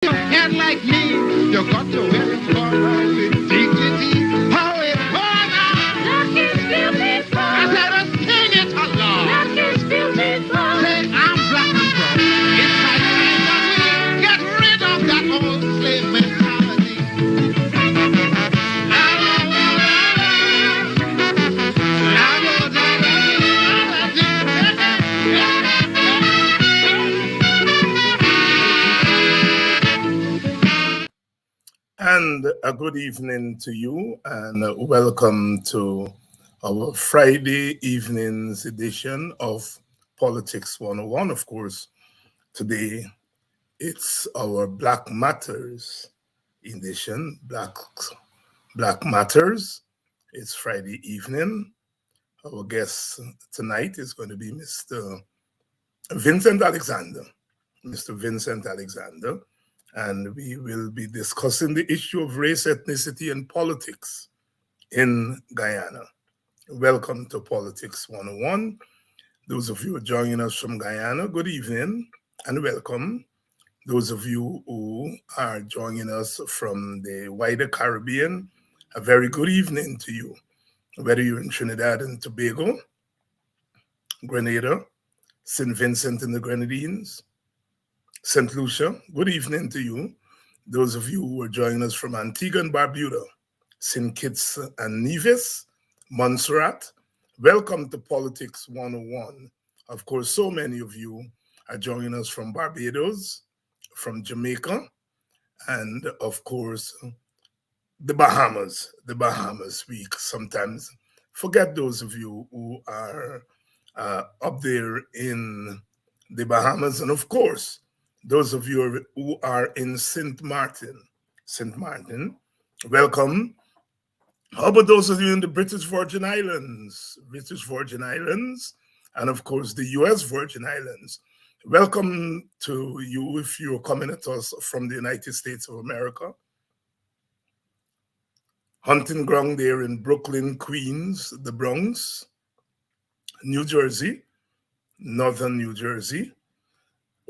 your head like me, you got to wear your clothes with dignity. How it was Look, it's beautiful. I said, sing it along. Look, it's beautiful. Say, I'm black and brown. It's high time that we get rid of that old slave mentality. La, la, la, la, la, la, la, And a good evening to you, and welcome to our Friday evening's edition of Politics 101. Of course, today it's our Black Matters edition. Black Matters. It's Friday evening. Our guest tonight is going to be Mr. Vincent Alexander. Mr. Vincent Alexander. And we will be discussing the issue of race, ethnicity, and politics in Guyana. Welcome to Politics 101. Those of you joining us from Guyana, good evening and welcome. Those of you who are joining us from the wider Caribbean, a very good evening to you. Whether you're in Trinidad and Tobago, Grenada, St. Vincent and the Grenadines, St. Lucia, good evening to you. Those of you who are joining us from Antigua and Barbuda, St. Kitts and Nevis, Montserrat, welcome to Politics 101. Of course, so many of you are joining us from Barbados, from Jamaica, and of course, the Bahamas. We sometimes forget those of you who are up there in the Bahamas, and of course, those of you who are in St. Martin, welcome. How about those of you in the British Virgin Islands, and of course the US Virgin Islands? Welcome to you if you're coming at us from the United States of America. Hunting ground there in Brooklyn, Queens, the Bronx, New Jersey, Northern New Jersey.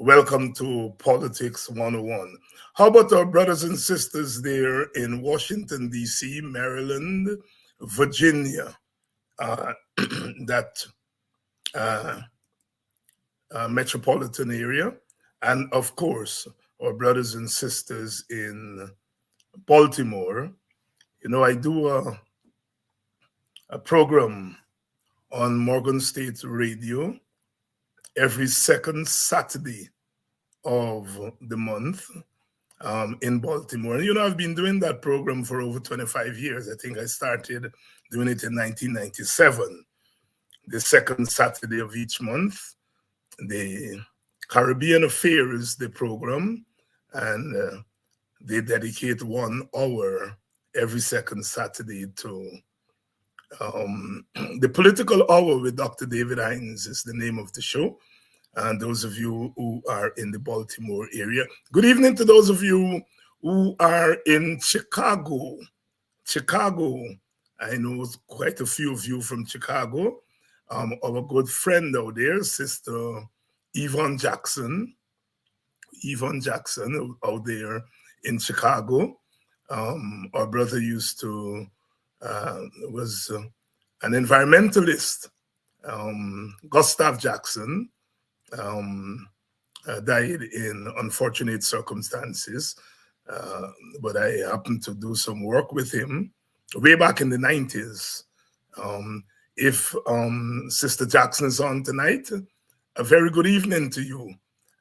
Welcome to Politics 101. How about our brothers and sisters there in Washington, D.C., Maryland, Virginia, that metropolitan area, and of course, our brothers and sisters in Baltimore. You know, I do a program on Morgan State Radio every second Saturday of the month in Baltimore. You know, I've been doing that program for over 25 years. I think I started doing it in 1997. The second Saturday of each month, the Caribbean Affairs, the program, and they dedicate 1 hour every second Saturday to the Political Hour with Dr. David Hines is the name of the show. And those of you who are in the Baltimore area, good evening to those of you who are in Chicago. I know quite a few of you from Chicago. Our good friend out there, Sister Yvonne Jackson out there in Chicago. Our brother was an environmentalist, Gustav Jackson, died in unfortunate circumstances, but I happened to do some work with him way back in the 90s. If Sister Jackson is on tonight, a very good evening to you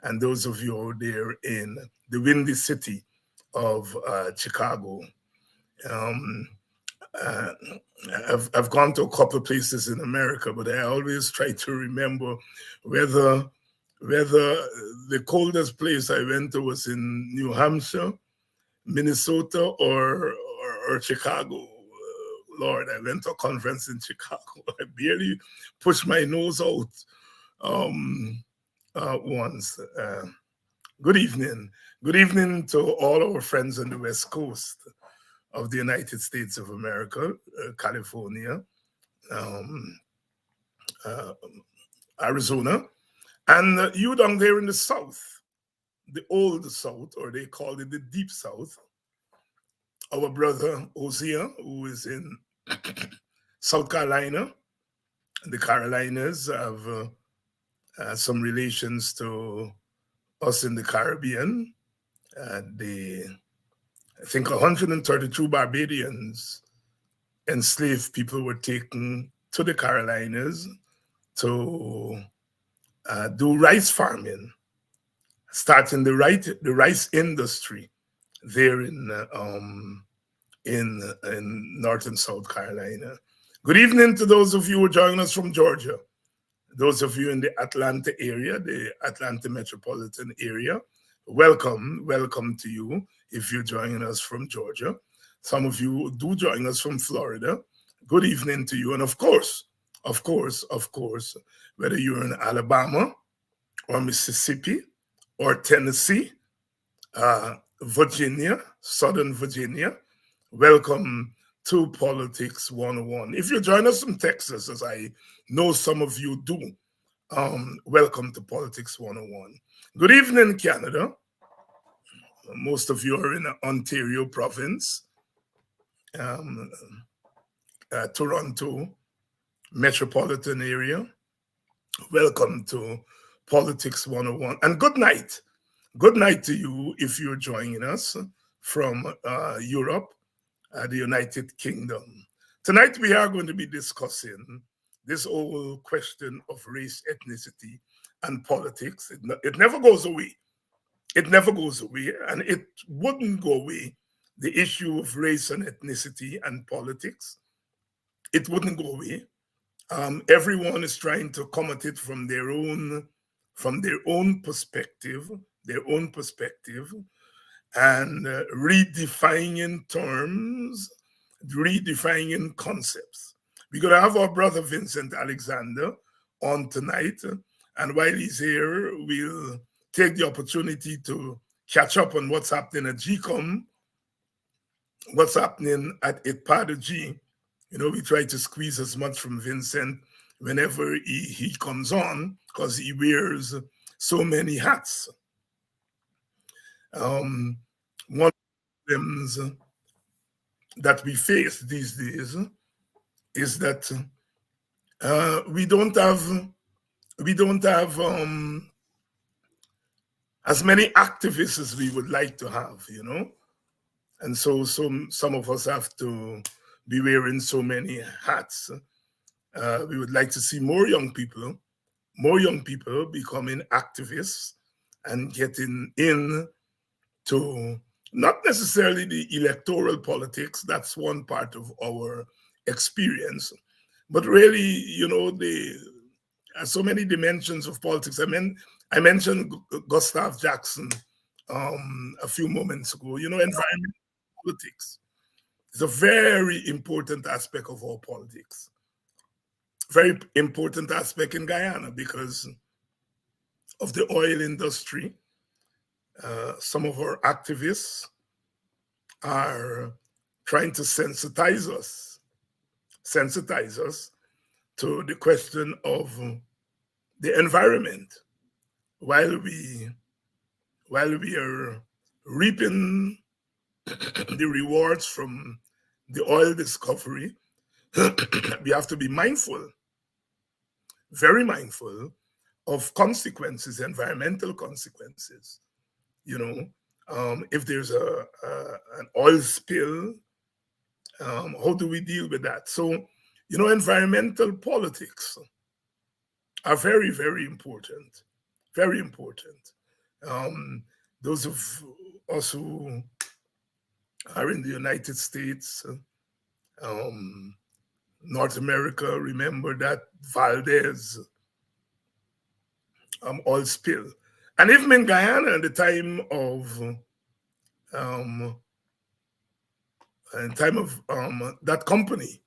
and those of you out there in the windy city of Chicago. I've gone to a couple of places in America, but I always try to remember whether the coldest place I went to was in New Hampshire, Minnesota, or Chicago. Lord, I went to a conference in Chicago. I barely pushed my nose out once. Good evening. Good evening to all our friends on the West Coast of the United States of America, California, Arizona, and you down there in the South, the old South, or they call it the Deep South. Our brother Ozia, who is in South Carolina. The Carolinas have some relations to us in the Caribbean. I think 132 Barbadians, enslaved people, were taken to the Carolinas to do rice farming, starting the rice industry there in North and South Carolina. Good evening to those of you who are joining us from Georgia. Those of you in the Atlanta area, the Atlanta metropolitan area, welcome to you if you're joining us from Georgia. Some of you do join us from Florida. Good evening to you. And of course, whether you're in Alabama or Mississippi or Tennessee, Virginia, Southern Virginia, welcome to Politics 101. If you join us from Texas, as I know some of you do, welcome to Politics 101. Good evening, Canada. Most of you are in Ontario province, Toronto metropolitan area. Welcome to Politics 101. And good night. Good night to you if you're joining us from Europe, the United Kingdom. Tonight we are going to be discussing this whole question of race, ethnicity, and politics. It never goes away. It never goes away, and it wouldn't go away. The issue of race and ethnicity and politics, it wouldn't go away. Everyone is trying to come at it from their own perspective, and redefining terms, redefining concepts. We're going to have our brother Vincent Alexander on tonight, and while he's here, we'll take the opportunity to catch up on what's happening at GCOM, what's happening at ITPADA-G. You know, we try to squeeze as much from Vincent whenever he comes on, because he wears so many hats. One of the problems that we face these days is that we don't have as many activists as we would like to have, you know, and so some of us have to be wearing so many hats. We would like to see more young people becoming activists and getting in to not necessarily the electoral politics. That's one part of our experience, but really, you know, the so many dimensions of politics. I mentioned Gustav Jackson a few moments ago. You know, environmental politics is a very important aspect of our politics. Very important aspect in Guyana because of the oil industry. Some of our activists are trying to sensitize us to the question of the environment while we are reaping the rewards from the oil discovery. We have to be mindful, very mindful of consequences, environmental consequences. You know, if there's an oil spill, how do we deal with that? So, you know, environmental politics are very, very important. Very important. Those of us who are in the United States, North America, remember that Valdez oil spill. And even in Guyana, at the time of that company,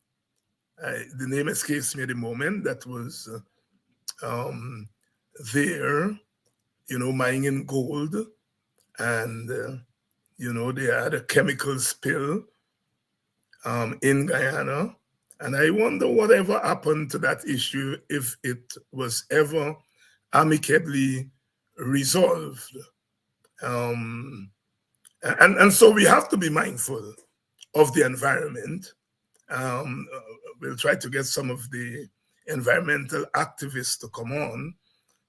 the name escapes me at the moment, that was there, you know, mining gold, and you know, they had a chemical spill in Guyana, and I wonder whatever happened to that issue, if it was ever amicably resolved. Um, and so we have to be mindful of the environment. We'll try to get some of the environmental activists to come on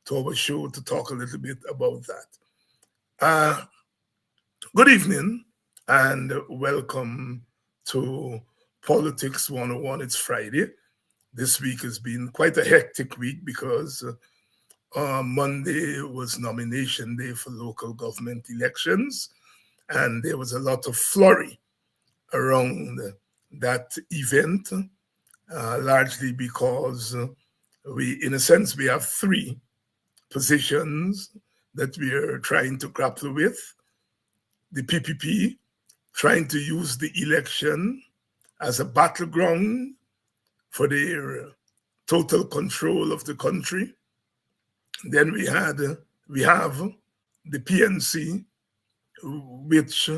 to our show to talk a little bit about that. Good evening and welcome to Politics 101. It's Friday. This week has been quite a hectic week because Monday was nomination day for local government elections, and there was a lot of flurry around that event, largely because in a sense, we have three positions that we are trying to grapple with. The PPP trying to use the election as a battleground for their total control of the country. Then we have the PNC, which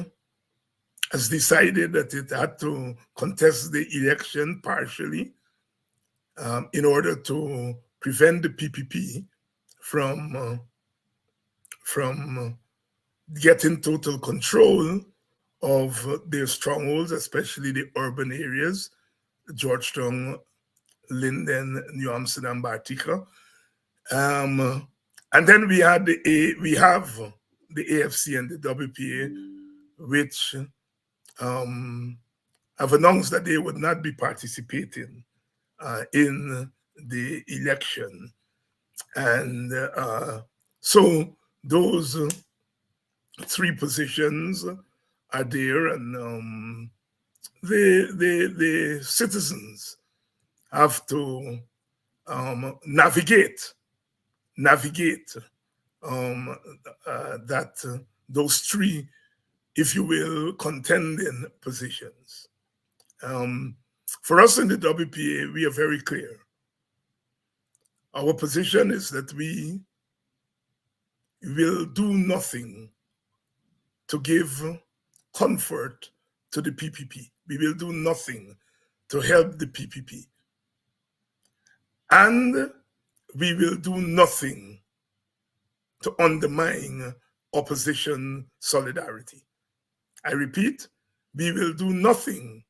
has decided that it had to contest the election partially in order to prevent the PPP from getting total control of their strongholds, especially the urban areas, Georgetown, Linden, New Amsterdam, Bartica. And then we have the AFC and the WPA, which have announced that they would not be participating in the election. And so those three positions are there, and the citizens have to navigate that those three, if you will, contending positions. For us in the WPA, we are very clear. Our position is that we will do nothing to give comfort to the PPP. We will do nothing to help the PPP. And we will do nothing to undermine opposition solidarity. I repeat, we will do nothing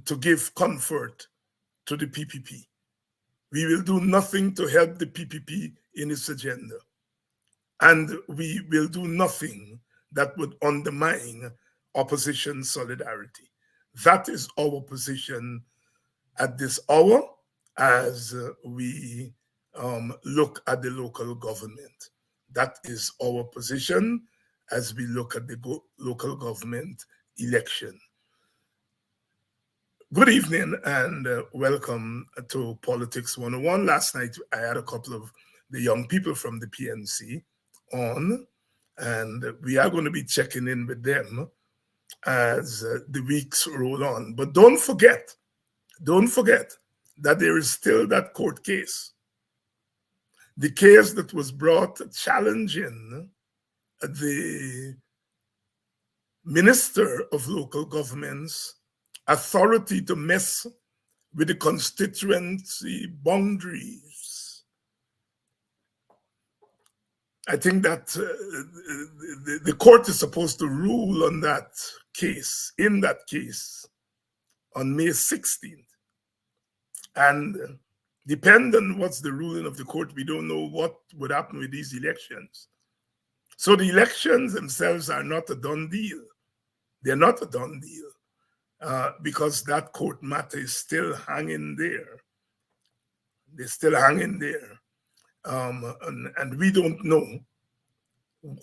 to give comfort to the PPP. We will do nothing to help the PPP in its agenda. And we will do nothing that would undermine opposition solidarity. That is our position at this hour as we look at the local government. That is our position as we look at the local government election. Good evening and welcome to Politics 101. Last night I had a couple of the young people from the PNC on, and we are going to be checking in with them as the weeks roll on. But don't forget that there is still that court case. The case that was brought challenging the Minister of Local Government's authority to mess with the constituency boundaries. I think that the court is supposed to rule on that case, on May 16th. And depending on what's the ruling of the court, we don't know what would happen with these elections. So the elections themselves are not a done deal. They're not a done deal. Because that court matter is still hanging there. They're still hanging there. And we don't know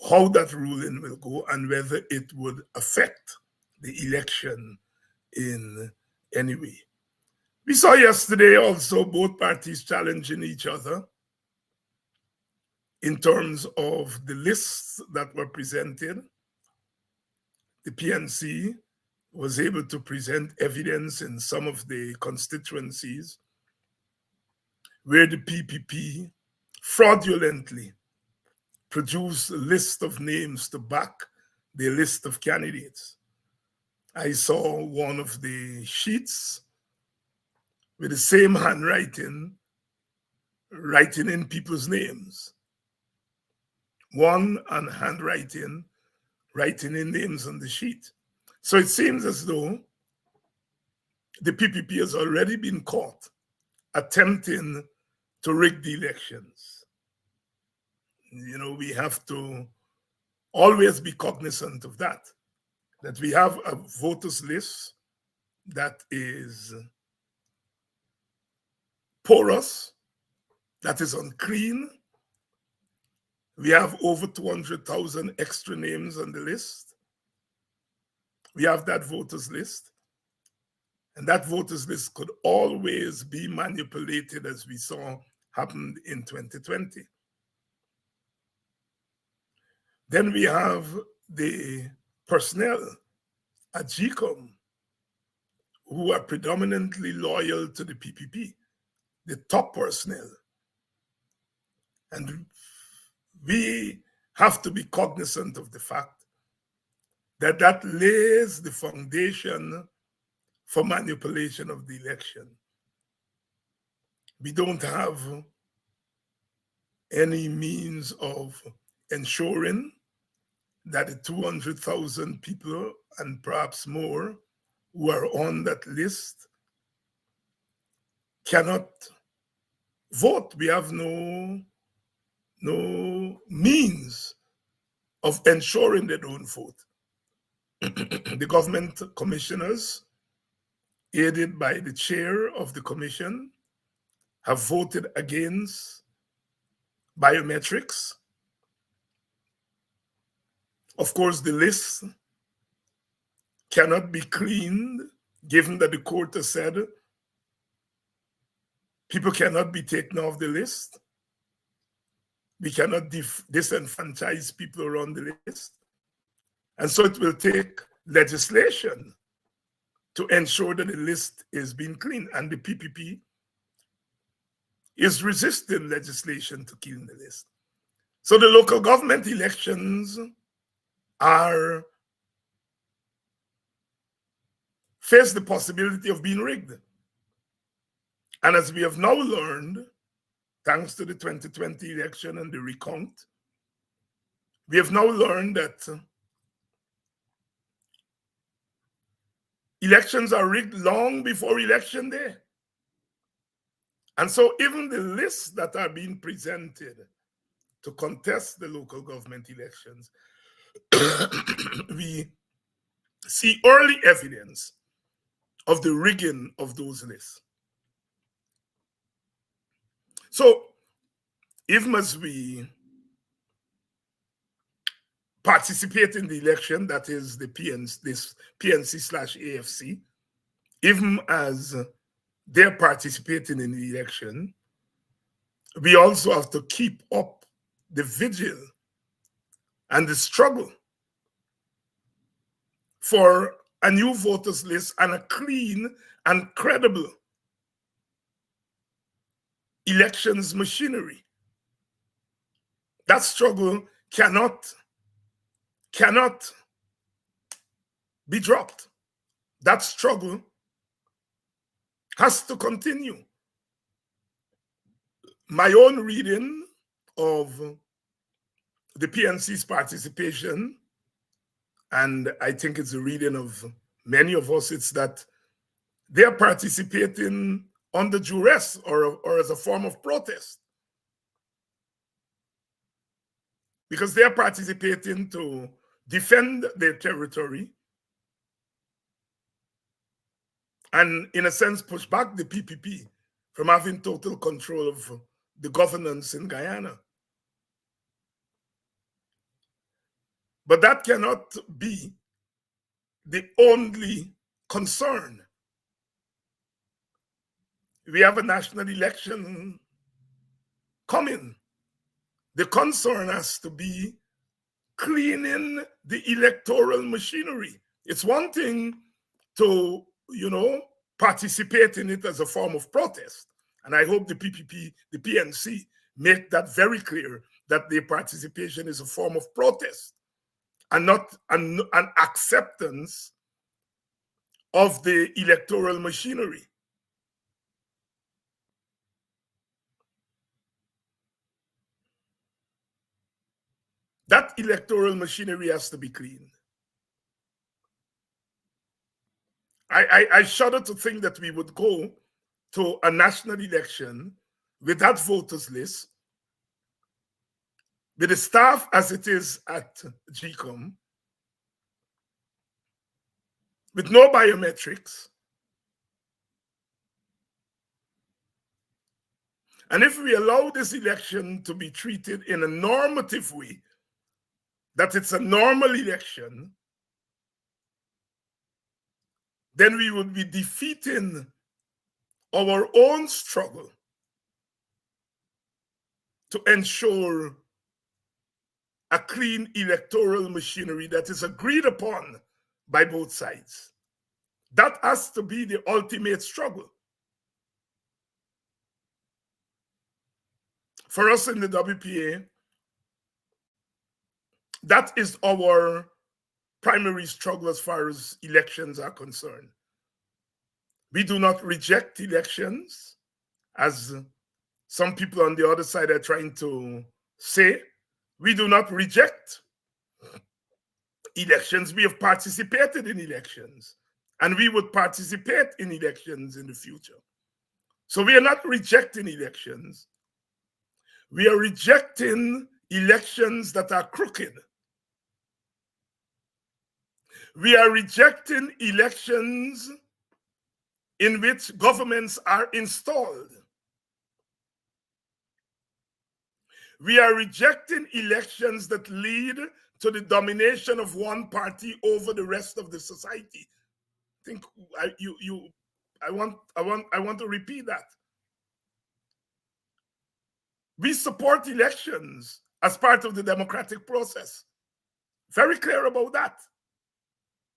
how that ruling will go and whether it would affect the election in any way. We saw yesterday also both parties challenging each other in terms of the lists that were presented. The PNC was able to present evidence in some of the constituencies where the PPP fraudulently produced a list of names to back the list of candidates. I saw one of the sheets with the same handwriting, writing in people's names. one on handwriting, writing in names on the sheet. So it seems as though the PPP has already been caught attempting to rig the elections. We have to always be cognizant of that we have a voters list that is porous, that is unclean. We have over 200,000 extra names on the list. We have that voters list. And that voters list could always be manipulated, as we saw happened in 2020. Then we have the personnel at GCOM who are predominantly loyal to the PPP, the top personnel. And we have to be cognizant of the fact that that lays the foundation for manipulation of the election. We don't have any means of ensuring that the 200,000 people and perhaps more who are on that list cannot vote. We have no means of ensuring they don't vote. The government commissioners, aided by the chair of the commission, have voted against biometrics. Of course, the list cannot be cleaned, given that the court has said people cannot be taken off the list. We cannot disenfranchise people who are on the list. And so it will take legislation to ensure that the list is being cleaned. And the PPP is resisting legislation to clean the list. So the local government elections face the possibility of being rigged. And as we have now learned, thanks to the 2020 election and the recount, we have now learned that elections are rigged long before election day. And so even the lists that are being presented to contest the local government elections, we see early evidence of the rigging of those lists. So even as we participate in the election, that is the PNC/AFC, even as they're participating in the election, we also have to keep up the vigil and the struggle for a new voters list and a clean and credible elections machinery. That struggle cannot be dropped. That struggle has to continue. My own reading of the PNC's participation, and I think it's a reading of many of us, it's that they're participating under duress or as a form of protest. Because they're participating to defend their territory and, in a sense, push back the PPP from having total control of the governance in Guyana. But that cannot be the only concern. We have a national election coming. The concern has to be cleaning the electoral machinery. It's one thing to, participate in it as a form of protest. And I hope the PPP, the PNC, make that very clear, that their participation is a form of protest and not an acceptance of the electoral machinery. That electoral machinery has to be cleaned. I shudder to think that we would go to a national election with that voters list, with the staff as it is at GCOM, with no biometrics. And if we allow this election to be treated in a normative way, that it's a normal election, then we would be defeating our own struggle to ensure a clean electoral machinery that is agreed upon by both sides. That has to be the ultimate struggle. For us in the WPA, that is our primary struggle as far as elections are concerned. We do not reject elections, as some people on the other side are trying to say. We do not reject elections. We have participated in elections, and we would participate in elections in the future. So we are not rejecting elections. We are rejecting elections that are crooked. We are rejecting elections in which governments are installed. We are rejecting elections that lead to the domination of one party over the rest of the society. I want to repeat that. We support elections as part of the democratic process. Very clear about that.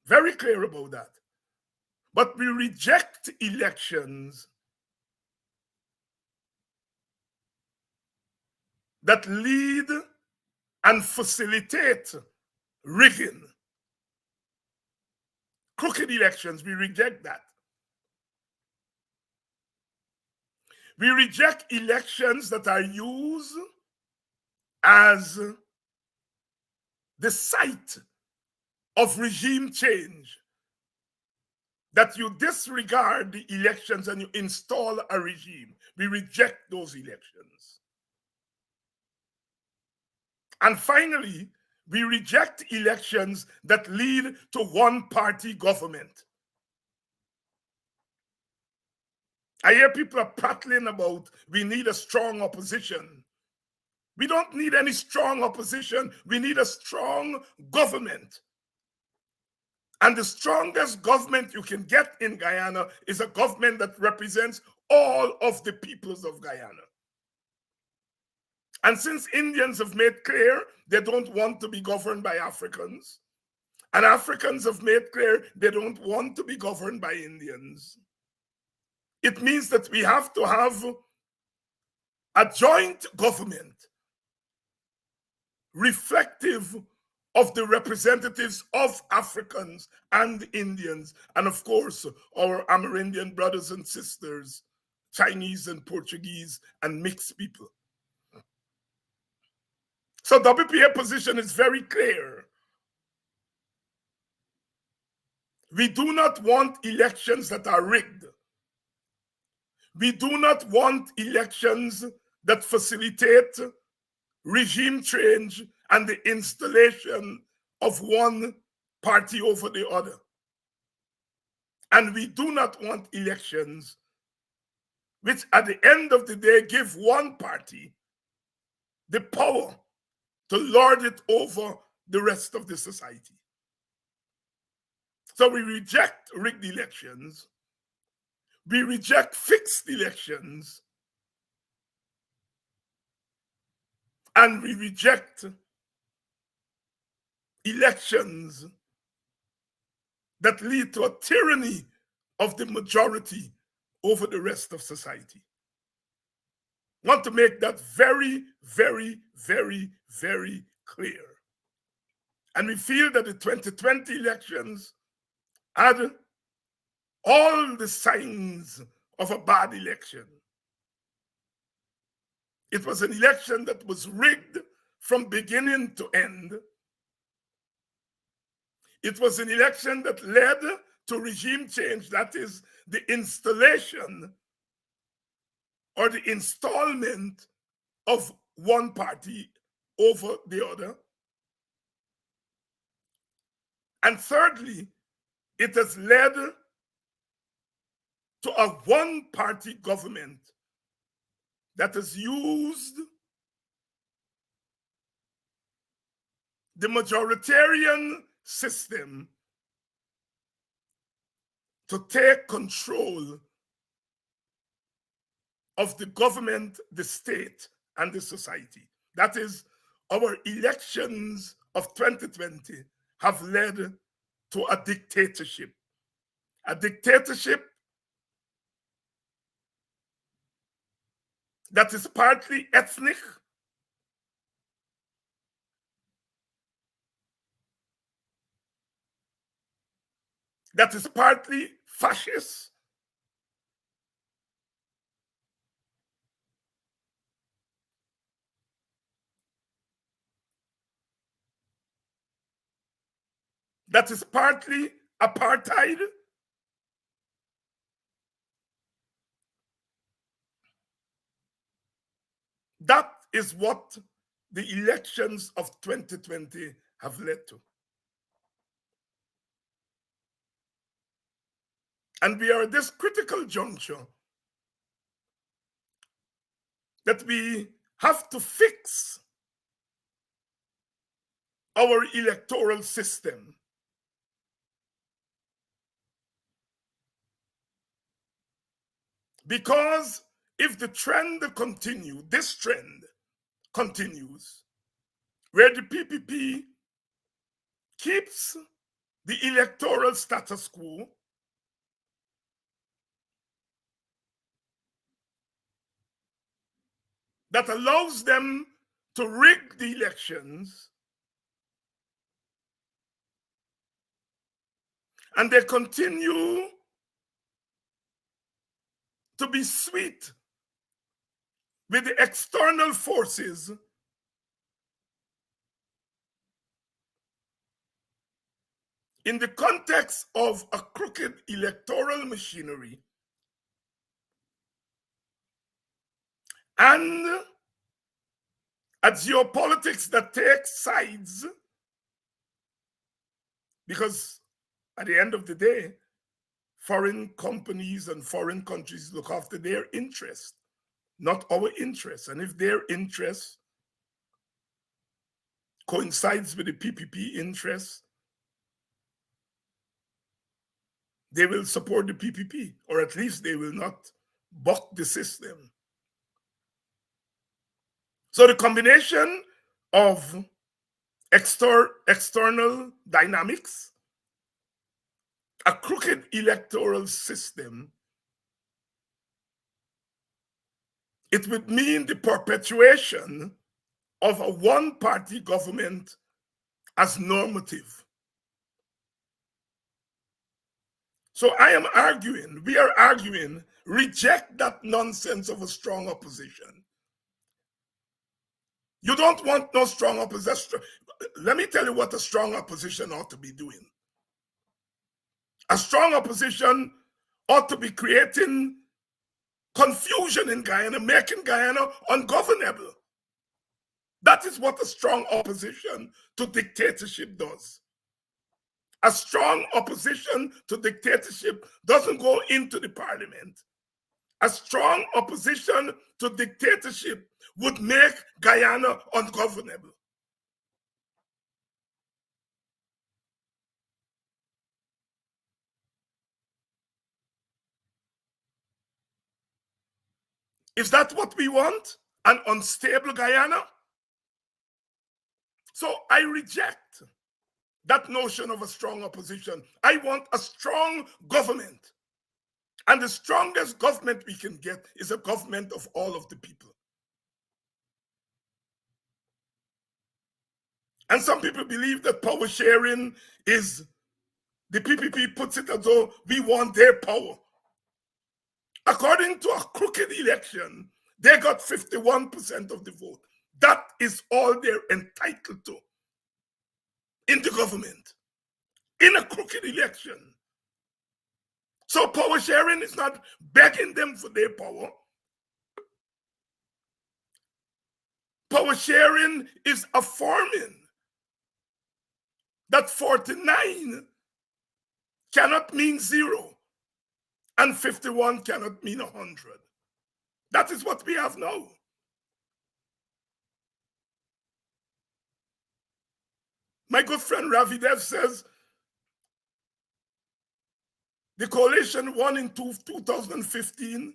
Very clear about that. But we reject elections that lead and facilitate rigging. Crooked elections, we reject that. We reject elections that are used as the site of regime change, that you disregard the elections and you install a regime. We reject those elections. And finally, we reject elections that lead to one-party government. I hear people are prattling about we need a strong opposition. We don't need any strong opposition. We need a strong government. And the strongest government you can get in Guyana is a government that represents all of the peoples of Guyana. And since Indians have made clear they don't want to be governed by Africans, and Africans have made clear they don't want to be governed by Indians, it means that we have to have a joint government reflective of the representatives of Africans and Indians, and of course, our Amerindian brothers and sisters, Chinese and Portuguese and mixed people. So WPA position is very clear. We do not want elections that are rigged. We do not want elections that facilitate regime change and the installation of one party over the other. And we do not want elections which at the end of the day give one party the power to lord it over the rest of the society. So we reject rigged elections. We reject fixed elections. And we reject elections that lead to a tyranny of the majority over the rest of society. I want to make that very, very, very, very clear. And we feel that the 2020 elections had all the signs of a bad election. It was an election that was rigged from beginning to end. It was an election that led to regime change, that is, the installation or the installment of one party over the other. And thirdly, it has led to a one-party government that has used the majoritarian system to take control of the government, the state, and the society. That is, our elections of 2020 have led to a dictatorship. A dictatorship that is partly ethnic, that is partly fascist, that is partly apartheid, that is what the elections of 2020 have led to. And we are at this critical juncture that we have to fix our electoral system. Because if the trend continues, this trend continues, where the PPP keeps the electoral status quo, that allows them to rig the elections, and they continue to be sweet with the external forces in the context of a crooked electoral machinery and a geopolitics that takes sides, because at the end of the day, foreign companies and foreign countries look after their interests, not our interests. And if their interest coincides with the PPP interests, they will support the PPP, or at least they will not buck the system. So the combination of external dynamics, a crooked electoral system, it would mean the perpetuation of a one-party government as normative. So I am arguing, we are arguing, reject that nonsense of a strong opposition. You don't want no strong opposition. Let me tell you what a strong opposition ought to be doing. A strong opposition ought to be creating confusion in Guyana, making Guyana ungovernable. That is what a strong opposition to dictatorship does. A strong opposition to dictatorship doesn't go into the parliament. A strong opposition to dictatorship would make Guyana ungovernable. Is that what we want? An unstable Guyana? So I reject that notion of a strong opposition. I want a strong government. And the strongest government we can get is a government of all of the people. And some people believe that power sharing is, the PPP puts it as though we want their power. According to a crooked election, they got 51% of the vote. That is all they're entitled to in the government, in a crooked election. So power sharing is not begging them for their power. Power sharing is affirming that 49 cannot mean 0 and 51 cannot mean 100. That is what we have now. My good friend Ravi Dev says the coalition won in 2015.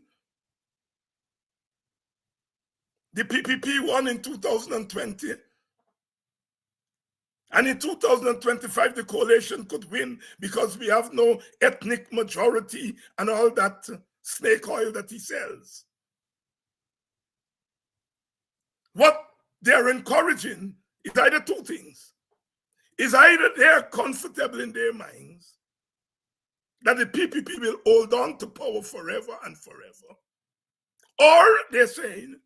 The PPP won in 2020. And in 2025, the coalition could win because we have no ethnic majority and all that snake oil that he sells. What they're encouraging is either two things. Is either they're comfortable in their minds that the PPP will hold on to power forever and forever, or they're saying,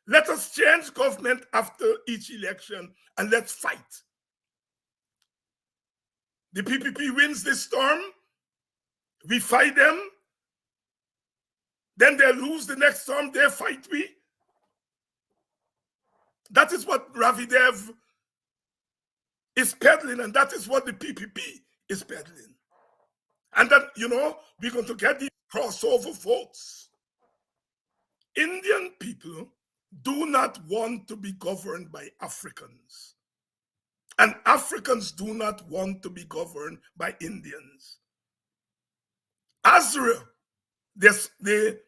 let us change government after each election and let's fight. The PPP wins this storm, we fight them, then they lose the next storm, they fight we. That is what Ravi Dev is peddling, and that is what the PPP is peddling. And that, we're going to get these crossover votes. Indian people do not want to be governed by Africans. And Africans do not want to be governed by Indians. ASRA, the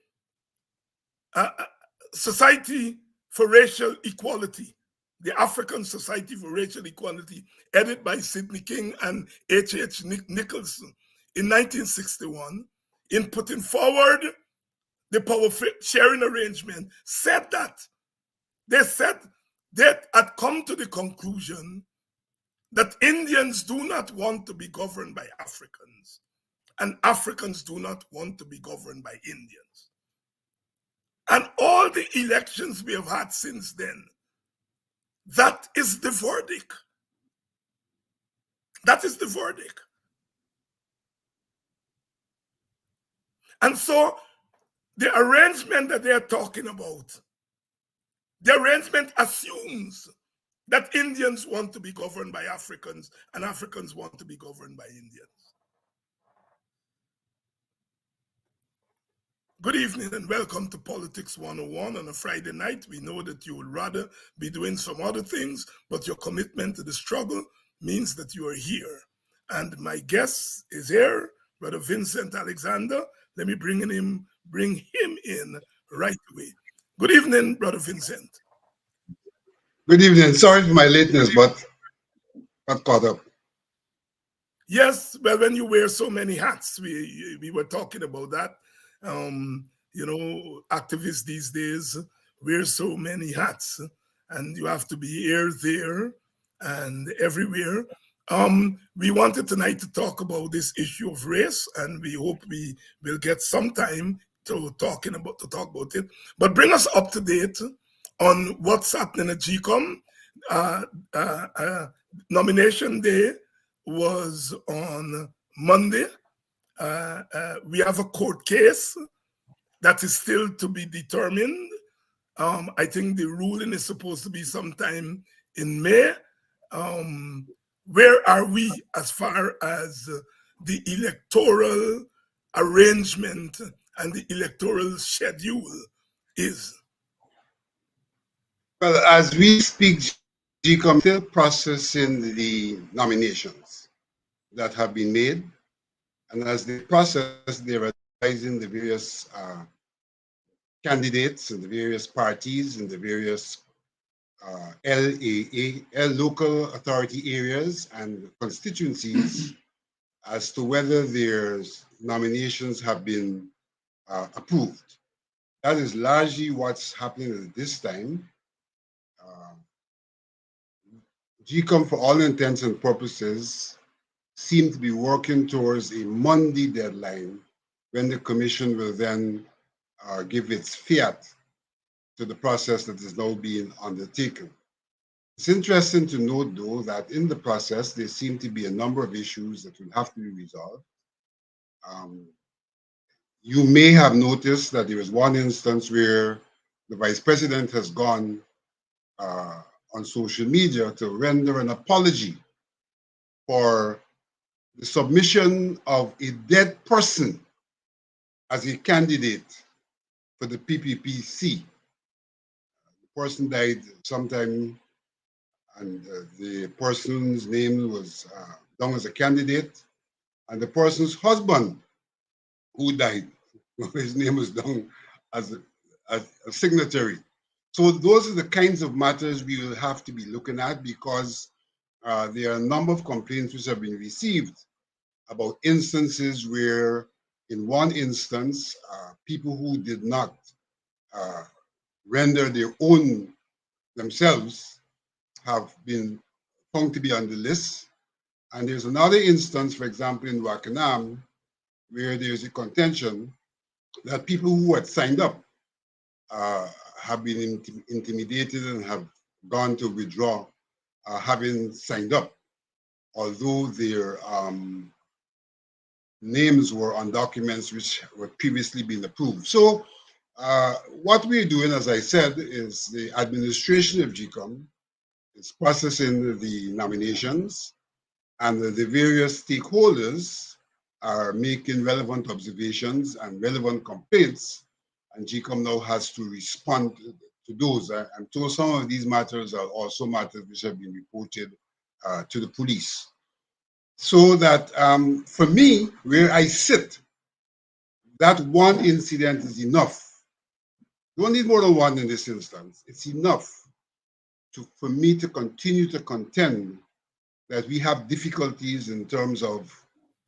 Society for Racial Equality, the African Society for Racial Equality, headed by Sidney King and H.H. Nicholson in 1961, in putting forward the power sharing arrangement, said that they had come to the conclusion that Indians do not want to be governed by Africans, and Africans do not want to be governed by Indians. And all the elections we have had since then, that is the verdict. That is the verdict. And so the arrangement that they're talking about, the arrangement assumes that Indians want to be governed by Africans and Africans want to be governed by Indians. Good evening and welcome to Politics 101 on a Friday night. We know that you would rather be doing some other things, but your commitment to the struggle means that you are here. And my guest is here, Brother Vincent Alexander. Let me bring him in right away. Good evening, Brother Vincent. Good evening. Sorry for my lateness, but got caught up. Yes, well, when you wear so many hats, we were talking about that. Activists these days wear so many hats, and you have to be here, there, and everywhere. We wanted tonight to talk about this issue of race, and we hope we will get some time to talk about it. But bring us up to date on what's happening at GCOM. Nomination day was on Monday. We have a court case that is still to be determined. I think the ruling is supposed to be sometime in May. Where are we as far as the electoral arrangement and the electoral schedule is? Well, as we speak, GCOM is still processing the nominations that have been made. And as they process, they're advising the various candidates and the various parties and the various local authority areas and constituencies as to whether their nominations have been approved. That is largely what's happening at this time. GCOM, for all intents and purposes, seem to be working towards a Monday deadline when the commission will then give its fiat to the process that is now being undertaken. It's interesting to note, though, that in the process, there seem to be a number of issues that will have to be resolved. Um, you may have noticed that there is one instance where the vice president has gone uh, on social media to render an apology for the submission of a dead person as a candidate for the PPPC. The person died sometime, and the person's name was down as a candidate, and the person's husband who died, his name was down as a signatory. So those are the kinds of matters we will have to be looking at, because there are a number of complaints which have been received about instances where, in one instance, people who did not uh, render their own themselves have been found to be on the list. And there's another instance, for example, in Wakanam, where there's a contention that people who had signed up uh, have been intimidated and have gone to withdraw having signed up, although their names were on documents which were previously been approved. So what we're doing, as I said, is the administration of GCOM is processing the nominations, and the various stakeholders are making relevant observations and relevant complaints, and GCOM now has to respond to those. I'm told some of these matters are also matters which have been reported to the police. So that for me, where I sit, that one incident is enough. You don't need more than one in this instance. It's enough for me to continue to contend that we have difficulties in terms of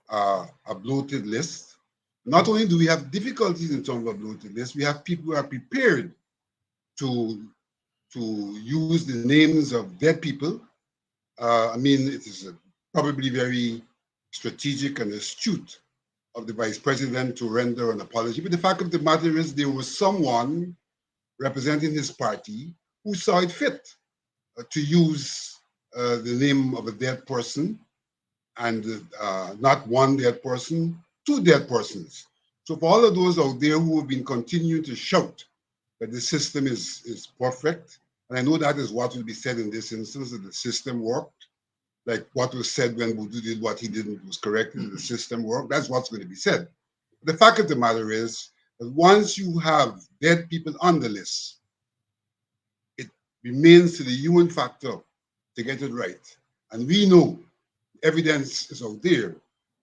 a bloated list. Not only do we have difficulties in terms of a bloated list, we have people who are prepared to use the names of dead people. I mean, it is probably very strategic and astute of the vice president to render an apology. But the fact of the matter is, there was someone representing his party who saw it fit to use the name of a dead person, and not one dead person, two dead persons. So for all of those out there who have been continuing to shout that the system is perfect, and I know that is what will be said in this instance, that the system worked, like what was said when Boudou did what he didn't was correct, and the system worked, that's what's going to be said. The fact of the matter is that once you have dead people on the list, it remains to the human factor to get it right. And we know evidence is out there.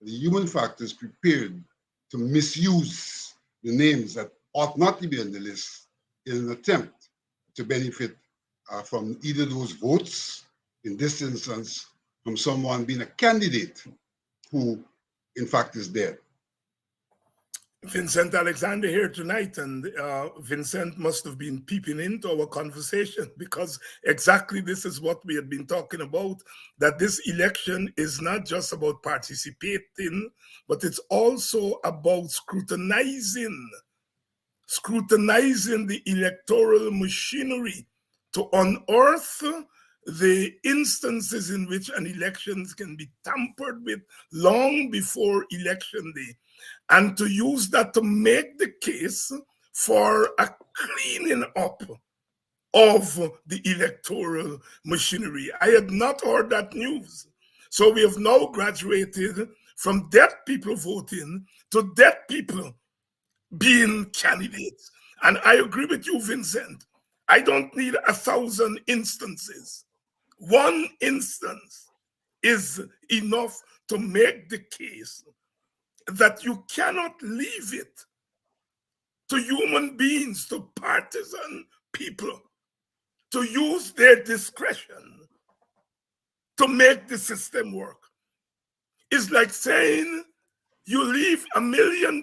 The human factor is prepared to misuse the names that ought not to be on the list in an attempt to benefit from either those votes, in this instance, from someone being a candidate who, in fact, is dead. Vincent Alexander here tonight, and Vincent must have been peeping into our conversation, because exactly this is what we had been talking about, that this election is not just about participating, but it's also about scrutinizing the electoral machinery to unearth the instances in which an election can be tampered with long before election day, and to use that to make the case for a cleaning up of the electoral machinery. I had not heard that news. So we have now graduated from dead people voting to dead people being candidates. And I agree with you, Vincent. I don't need 1,000 instances. One instance is enough to make the case that you cannot leave it to human beings, to partisan people, to use their discretion to make the system work. It's like saying you leave $1 million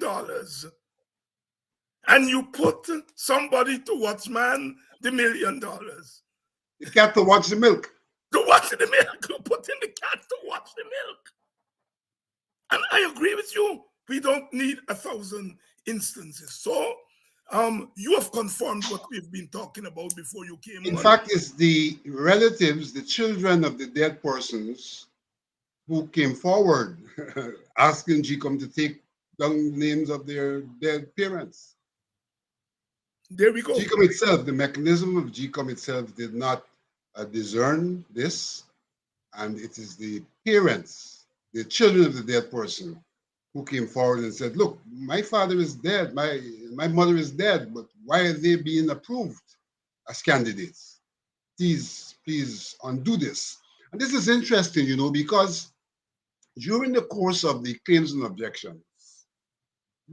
and you put somebody to watch man the $1 million. The cat to watch the milk. To watch the milk. You put in the cat to watch the milk. And I agree with you. We don't need 1,000 instances. So You have confirmed what we've been talking about before you came In on. fact, it's the relatives, the children of the dead persons who came forward asking GCOM to take down the names of their dead parents. There we go. GCOM itself, the mechanism of GCOM itself did not discern this, and it is the parents, the children of the dead person, who came forward and said, look, my father is dead, my mother is dead, but why are they being approved as candidates? Please undo this. And this is interesting, because during the course of the claims and objections,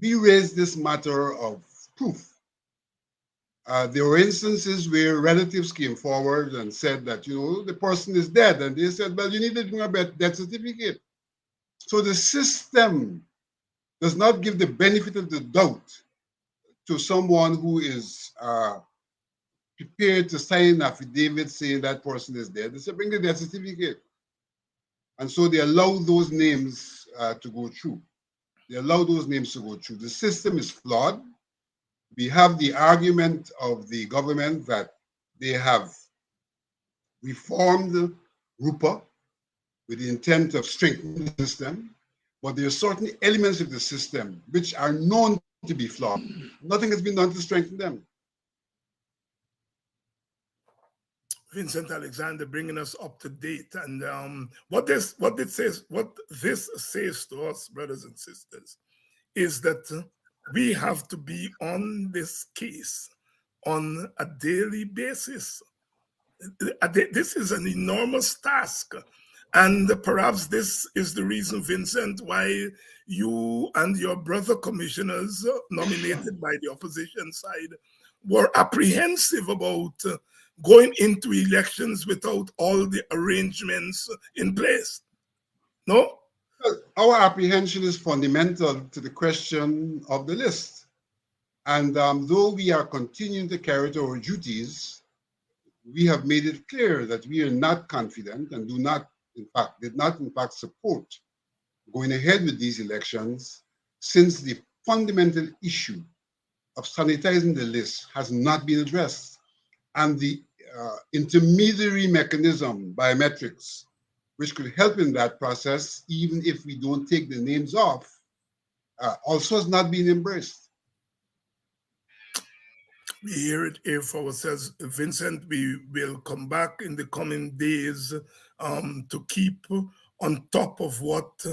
we raised this matter of proof. There were instances where relatives came forward and said that, the person is dead. And they said, well, you need to bring a death certificate. So the system does not give the benefit of the doubt to someone who is prepared to sign an affidavit saying that person is dead. They say, bring the death certificate. And so they allow those names to go through. They allow those names to go through. The system is flawed. We have the argument of the government that they have reformed RUPA with the intent of strengthening the system, but there are certain elements of the system which are known to be flawed. Nothing has been done to strengthen them. Vincent Alexander bringing us up to date, and what this says to us, brothers and sisters, is that we have to be on this case on a daily basis. This is an enormous task. And perhaps this is the reason, Vincent, why you and your brother commissioners nominated by the opposition side were apprehensive about going into elections without all the arrangements in place. No? Our apprehension is fundamental to the question of the list. And though we are continuing to carry out our duties, we have made it clear that we are not confident and did not, in fact, support going ahead with these elections, since the fundamental issue of sanitizing the list has not been addressed. And the intermediary mechanism, biometrics, which could help in that process, even if we don't take the names off, also has not been embraced. We hear it here for ourselves. Vincent, we will come back in the coming days to keep on top of what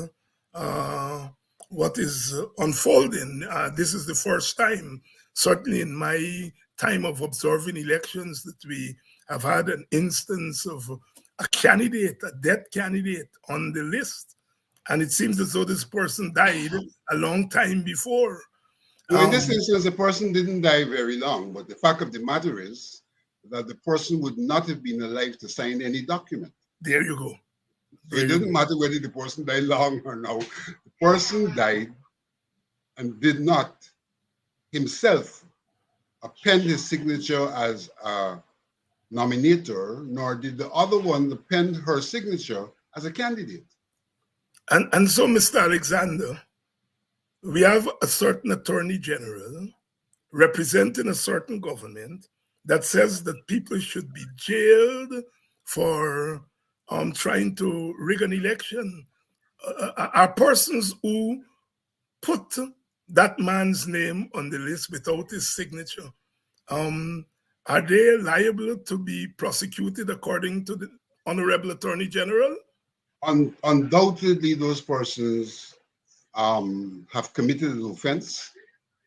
is unfolding. This is the first time, certainly in my time of observing elections, that we have had an instance of a candidate, a dead candidate on the list. And it seems as though this person died a long time before. Well, in this instance, the person didn't die very long, but the fact of the matter is that the person would not have been alive to sign any document. There you go. So it doesn't matter whether the person died long or no. The person died and did not himself append his signature as a nominator, nor did the other one append her signature as a candidate. And so, Mr. Alexander, we have a certain attorney general representing a certain government that says that people should be jailed for trying to rig an election. Are persons who put that man's name on the list without his signature, are they liable to be prosecuted according to the Honorable Attorney General? Undoubtedly, those persons have committed an offense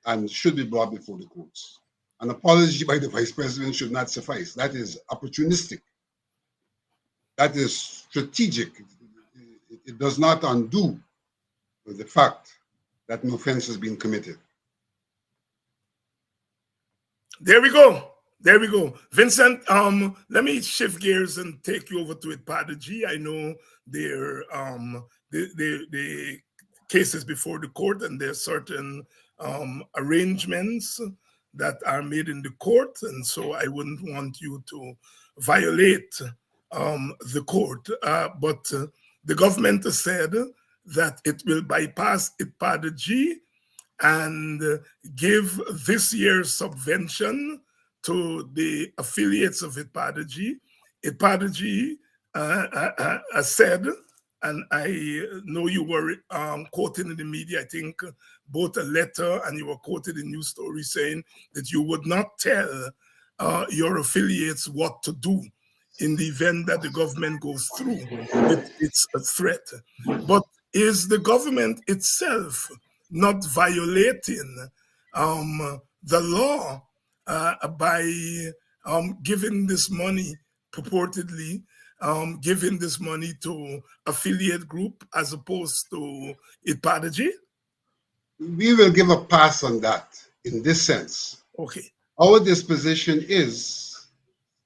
and should be brought before the courts. An apology by the Vice President should not suffice. That is opportunistic. That is strategic. It does not undo the fact that an offense has been committed. There we go. There we go. Vincent, let me shift gears and take you over to it, Padre G. I know there the cases before the court, and there's certain arrangements that are made in the court, and so I wouldn't want you to violate the court. But the government has said that it will bypass it, Padre G, and give this year's subvention to the affiliates of Ipadaji. Ipadaji said, and I know you were quoted in the media, I think both a letter and you were quoted in news stories saying that you would not tell your affiliates what to do in the event that the government goes through with its threat. But is the government itself not violating the law by giving this money, purportedly giving this money to affiliate group as opposed to Ipadaji? We will give a pass on that in this sense. Okay. Our disposition is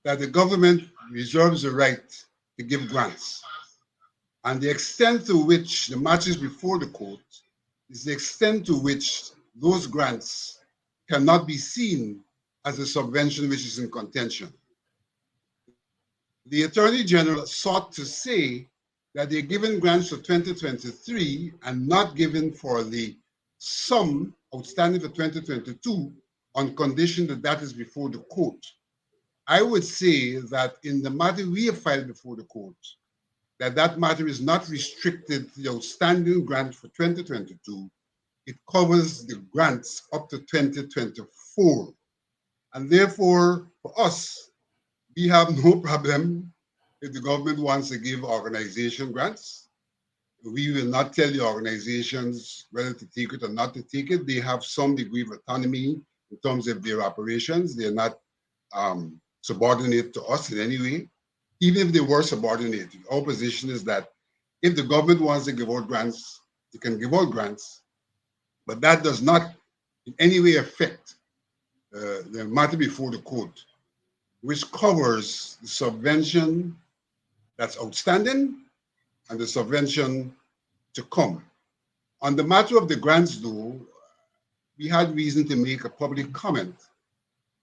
that the government reserves the right to give grants. And the extent to which the matter is before the court is the extent to which those grants cannot be seen as a subvention which is in contention. The Attorney General sought to say that they're given grants for 2023 and not given for the sum outstanding for 2022 on condition that that is before the court. I would say that in the matter we have filed before the court, that matter is not restricted to the outstanding grant for 2022. It covers the grants up to 2024. And therefore, for us, we have no problem if the government wants to give organization grants. We will not tell the organizations whether to take it or not to take it. They have some degree of autonomy in terms of their operations. They're not subordinate to us in any way. Even if they were subordinate, our position is that if the government wants to give out grants, they can give out grants, but that does not in any way affect the matter before the court, which covers the subvention that's outstanding and the subvention to come. On the matter of the grants, though, we had reason to make a public comment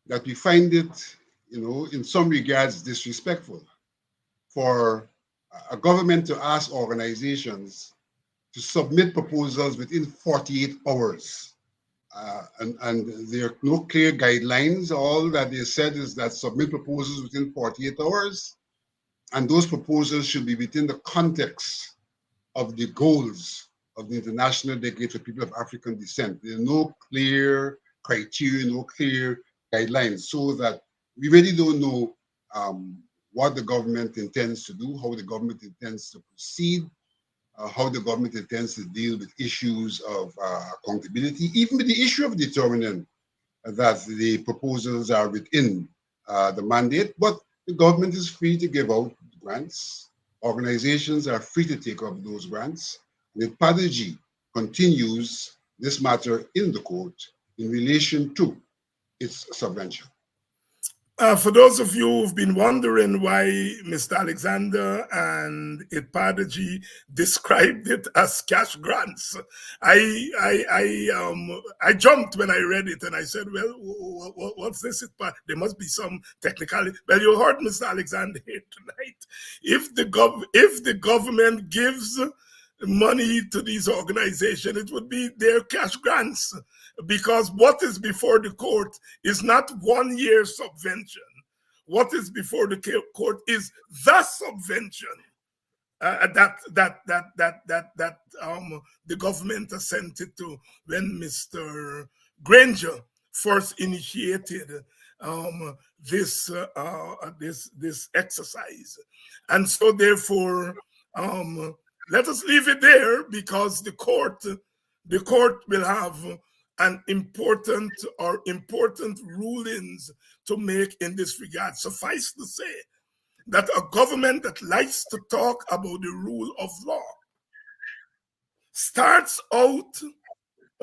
that we find it, in some regards disrespectful for a government to ask organizations to submit proposals within 48 hours. And there are no clear guidelines. All that they said is that submit proposals within 48 hours, and those proposals should be within the context of the goals of the International Decade for People of African Descent. There are no clear criteria, no clear guidelines, so that we really don't know what the government intends to do, how the government intends to proceed, how the government intends to deal with issues of accountability, even with the issue of determining that the proposals are within the mandate. But the government is free to give out grants. Organizations are free to take up those grants. The Ipadaji continues this matter in the court in relation to its subvention. For those of you who've been wondering why Mr. Alexander and Ipadaji described it as cash grants, I jumped when I read it and I said, well, what's this? There must be some technicality. Well, you heard Mr. Alexander here tonight. If the government gives money to these organizations, it would be their cash grants, because what is before the court is not 1 year subvention. What is before the court is the subvention that the government assented to when Mr. Granger first initiated this exercise. And so therefore, let us leave it there, because the court will have an important rulings to make in this regard. Suffice to say that a government that likes to talk about the rule of law starts out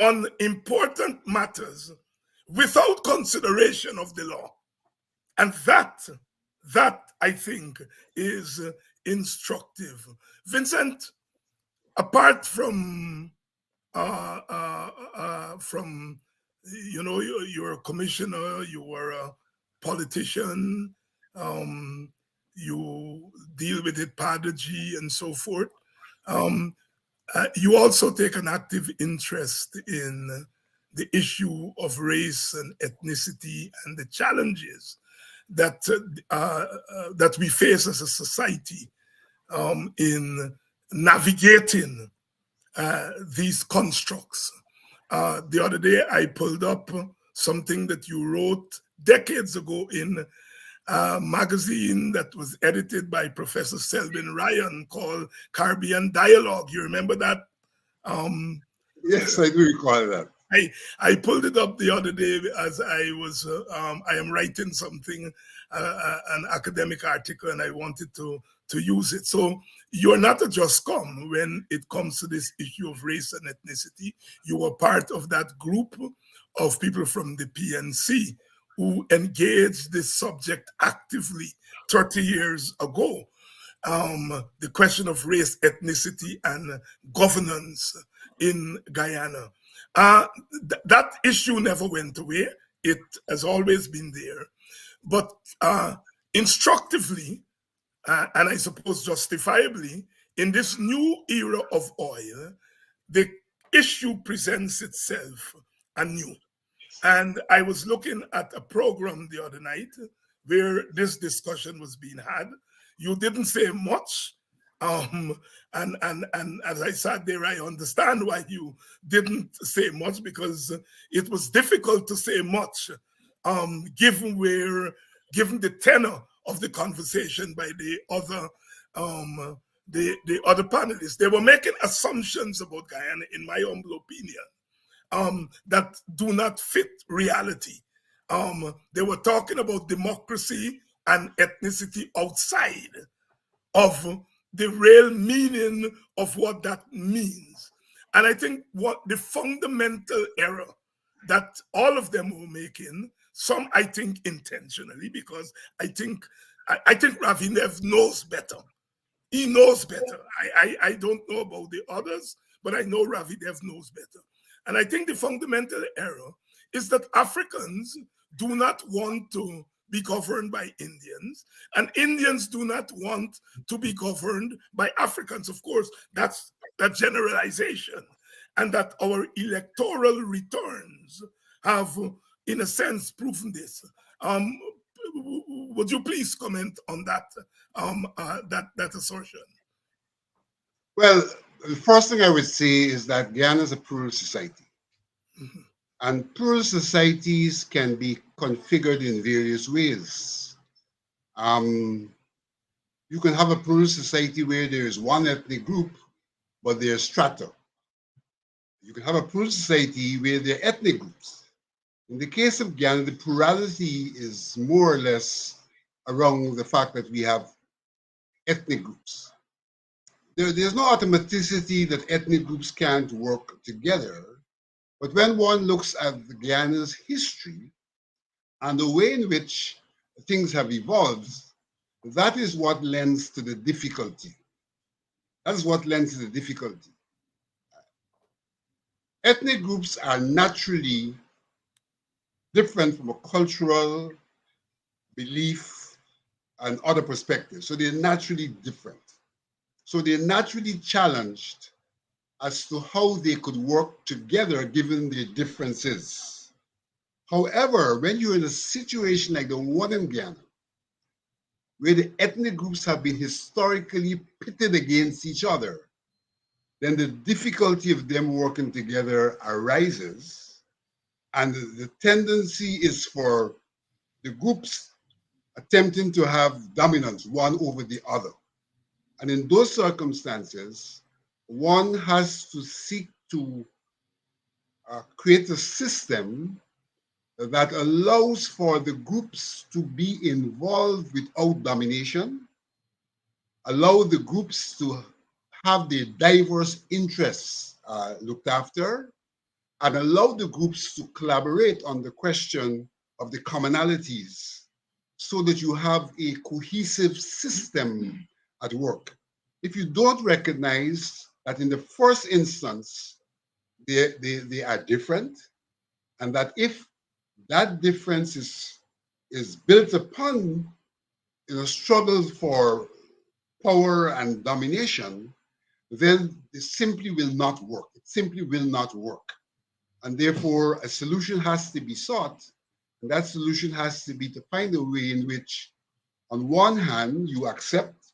on important matters without consideration of the law. And that I think is instructive. Vincent, apart from you're a commissioner, you were a politician, you deal with Ipadaji and so forth. You also take an active interest in the issue of race and ethnicity and the challenges that that we face as a society in navigating these constructs. The other day, I pulled up something that you wrote decades ago in a magazine that was edited by Professor Selvin Ryan called Caribbean Dialogue. You remember that? Um, Yes, I do recall that. I pulled it up the other day as I am writing something, an academic article, and I wanted to use it. So you're not a just come when it comes to this issue of race and ethnicity. You were part of that group of people from the PNC who engaged this subject actively 30 years ago. The question of race, ethnicity, and governance in Guyana. Uh, that issue never went away. It has always been there. But instructively, and I suppose justifiably, in this new era of oil, the issue presents itself anew. And I was looking at a program the other night where this discussion was being had. You didn't say much. Um, and as I sat there, I understand why you didn't say much, because it was difficult to say much, given the tenor of the conversation by the other panelists. They were making assumptions about Guyana, in my humble opinion, that do not fit reality. They were talking about democracy and ethnicity outside of the real meaning of what that means. And I think what the fundamental error that all of them were making, some I think intentionally, because I think Ravinev knows better. He knows better. I don't know about the others, but I know Ravidev knows better. And I think the fundamental error is that Africans do not want to be governed by Indians, and Indians do not want to be governed by Africans. Of course, that's that generalization, and that our electoral returns have, in a sense, proven this. Um, would you please comment on that that assertion? Well, the first thing I would say is that Guyana is a plural society. Mhm. And plural societies can be configured in various ways. Um, you can have a plural society where there is one ethnic group, but there's strata. You can have a plural society where there are ethnic groups. In the case of Guyana, the plurality is more or less around the fact that we have ethnic groups. There's no automaticity that ethnic groups can't work together. But when one looks at Guyana's history and the way in which things have evolved, that is what lends to the difficulty. That's what lends to the difficulty. Ethnic groups are naturally different from a cultural belief and other perspectives. So they're naturally different. So they're naturally challenged as to how they could work together given their differences. However, when you're in a situation like the one in Guyana, where the ethnic groups have been historically pitted against each other, then the difficulty of them working together arises. And the tendency is for the groups attempting to have dominance one over the other. And in those circumstances, one has to seek to create a system that allows for the groups to be involved without domination, allow the groups to have their diverse interests looked after, and allow the groups to collaborate on the question of the commonalities so that you have a cohesive system at work. If you don't recognize that in the first instance, they are different, and that if that difference is built upon in a struggle for power and domination, then it simply will not work. It simply will not work. And therefore, a solution has to be sought. And that solution has to be to find a way in which, on one hand, you accept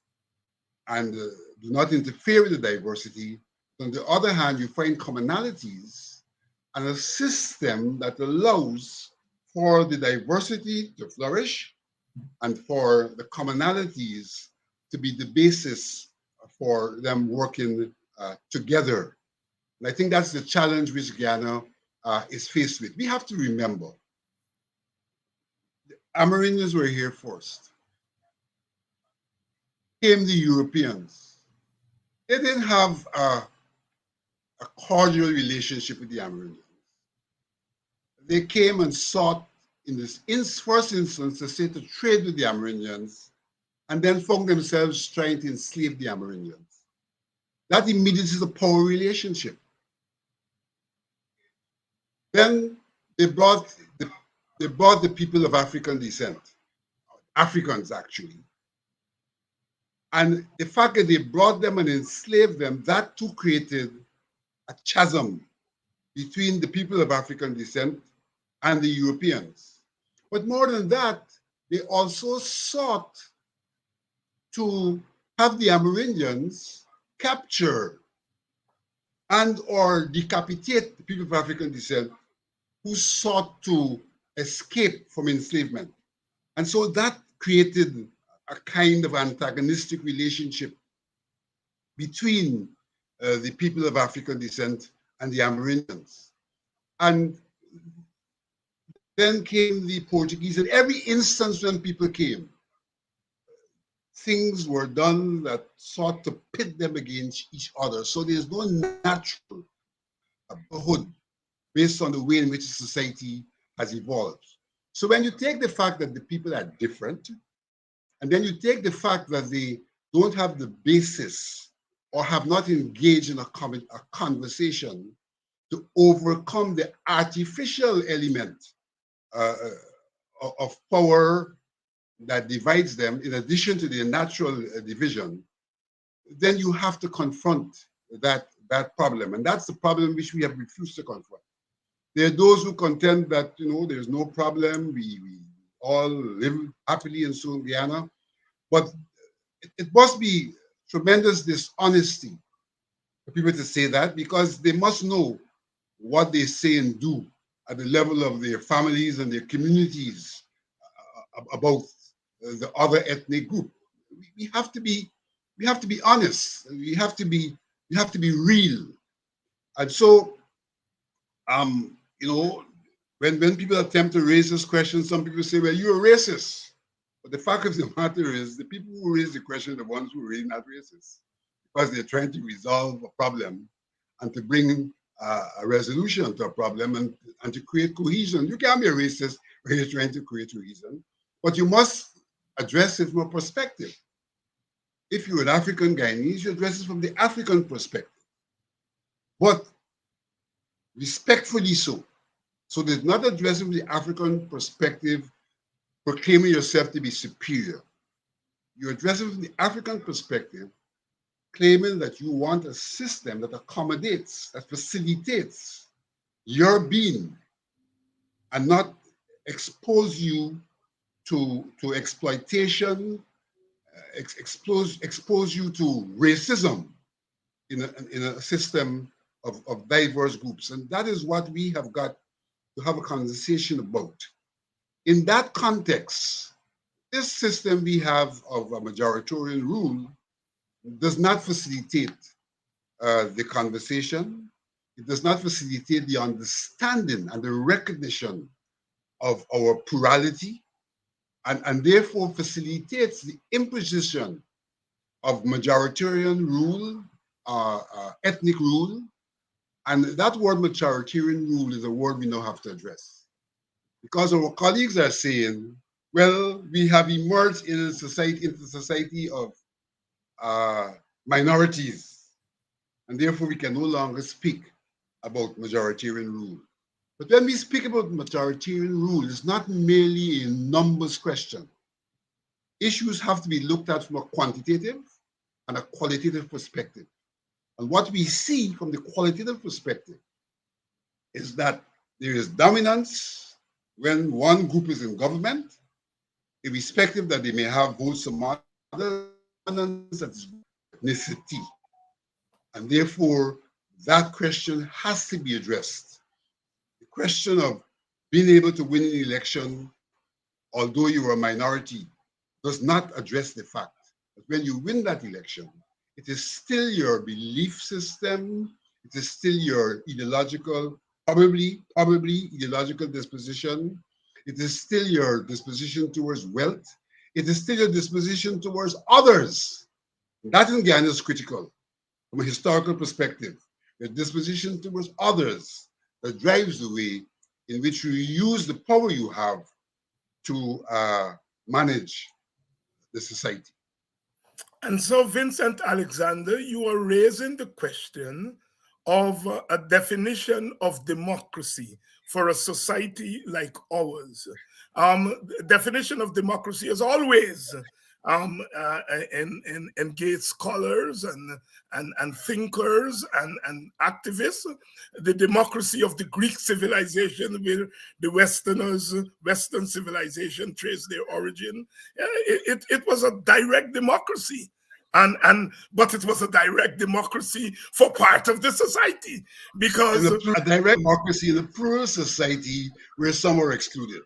and do not interfere with the diversity. On the other hand, you find commonalities and a system that allows for the diversity to flourish and for the commonalities to be the basis for them working together. And I think that's the challenge which Guyana is faced with. We have to remember, Amerindians were here first. Came the Europeans. They didn't have a cordial relationship with the Amerindians. They came and sought, in this first instance, to say to trade with the Amerindians, and then found themselves trying to enslave the Amerindians. That immediately is a power relationship. Then they brought the people of African descent, Africans actually. And the fact that they brought them and enslaved them, that too created a chasm between the people of African descent and the Europeans. But more than that, they also sought to have the Amerindians capture and or decapitate the people of African descent who sought to escape from enslavement. And so that created a kind of antagonistic relationship between the people of African descent and the Amerindians. And then came the Portuguese. And every instance when people came, things were done that sought to pit them against each other. So there's no natural brotherhood based on the way in which society has evolved. So when you take the fact that the people are different, and then you take the fact that they don't have the basis or have not engaged in a conversation to overcome the artificial element of power that divides them, in addition to the natural division, then you have to confront that problem. And that's the problem which we have refused to confront. There are those who contend that, there's no problem, we all live happily and so in Guyana. But it must be tremendous dishonesty for people to say that, because they must know what they say and do at the level of their families and their communities about the other ethnic group. We have to be honest. We have to be real. And so, when people attempt to raise this question, some people say, well, you're a racist. But the fact of the matter is, the people who raise the question are the ones who are really not racist, because they're trying to resolve a problem and to bring a resolution to a problem and to create cohesion. You can't be a racist when you're trying to create cohesion, but you must address it from a perspective. If you're an African Guyanese, you address it from the African perspective, but respectfully so. So there's not addressing the African perspective, proclaiming yourself to be superior. You're addressing from the African perspective, claiming that you want a system that accommodates, that facilitates your being, and not expose you to exploitation, expose you to racism in a system of diverse groups. And that is what we have got to have a conversation about. In that context, this system we have of a majoritarian rule does not facilitate the conversation. It does not facilitate the understanding and the recognition of our plurality, and therefore facilitates the imposition of majoritarian rule, ethnic rule. And that word majoritarian rule is a word we now have to address. Because our colleagues are saying, well, we have emerged in a society of minorities, and therefore we can no longer speak about majoritarian rule. But when we speak about majoritarian rule, it's not merely a numbers question. Issues have to be looked at from a quantitative and a qualitative perspective. And what we see from the qualitative perspective is that there is dominance when one group is in government, irrespective that they may have votes from others, dominance that is ethnicity. And therefore, that question has to be addressed. The question of being able to win an election, although you are a minority, does not address the fact that when you win that election, it is still your belief system, it is still your ideological, probably ideological disposition, it is still your disposition towards wealth, it is still your disposition towards others. That in Guyana is critical from a historical perspective. Your disposition towards others that drives the way in which you use the power you have to manage the society. And so, Vincent Alexander, you are raising the question of a definition of democracy for a society like ours. Definition of democracy is always engage scholars and thinkers and activists. The democracy of the Greek civilization, where the Western civilization traced their origin, it was a direct democracy. But it was a direct democracy for part of the society, because a direct democracy in a plural society where some are excluded.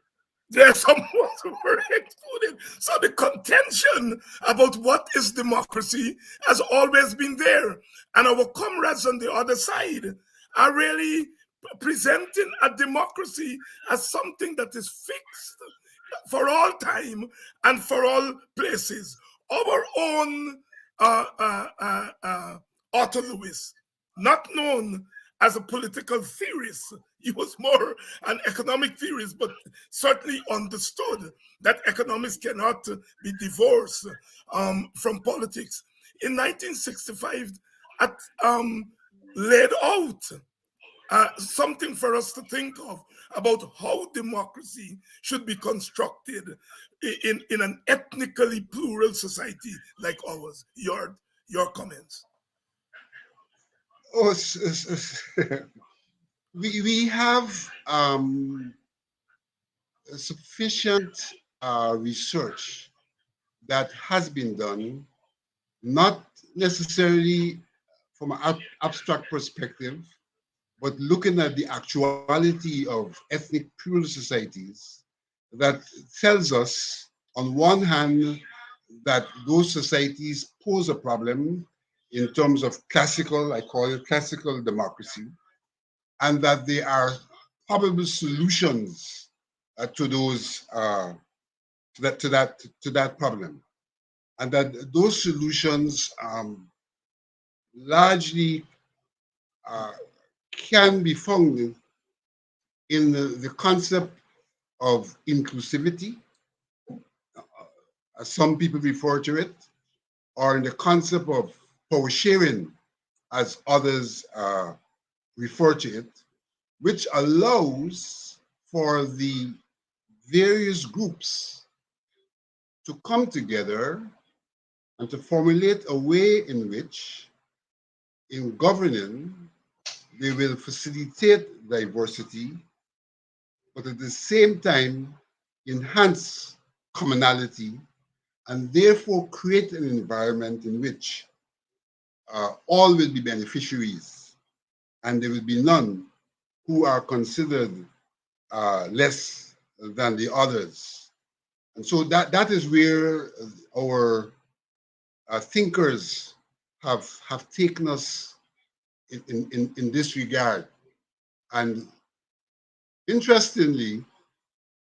there's some who were excluded. So the contention about what is democracy has always been there. And our comrades on the other side are really presenting a democracy as something that is fixed for all time and for all places. Our own Otto Lewis, not known as a political theorist, he was more an economic theorist, but certainly understood that economics cannot be divorced from politics. In 1965, laid out something for us to think of about how democracy should be constructed in an ethnically plural society like ours. Your comments. Oh, we have sufficient research that has been done, not necessarily from an abstract perspective, but looking at the actuality of ethnic plural societies that tells us, on one hand, that those societies pose a problem in terms of classical, I call it classical democracy, and that there are probable solutions to those to that problem, and that those solutions largely can be found in the concept of inclusivity, as some people refer to it, or in the concept of power sharing, as others refer to it, which allows for the various groups to come together and to formulate a way in which, in governing, they will facilitate diversity, but at the same time enhance commonality, and therefore create an environment in which all will be beneficiaries, and there will be none who are considered less than the others. And so that is where our thinkers have taken us in this regard. And interestingly,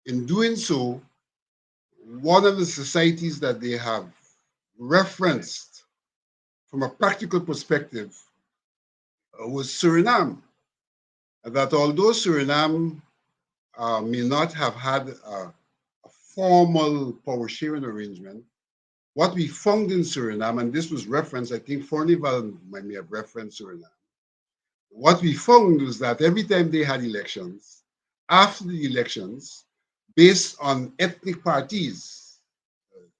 in doing so, one of the societies that they have referenced from a practical perspective was Suriname. That although Suriname may not have had a formal power sharing arrangement, what we found in Suriname, and this was referenced, I think Fornival may have referenced Suriname, what we found was that every time they had elections, after the elections, based on ethnic parties,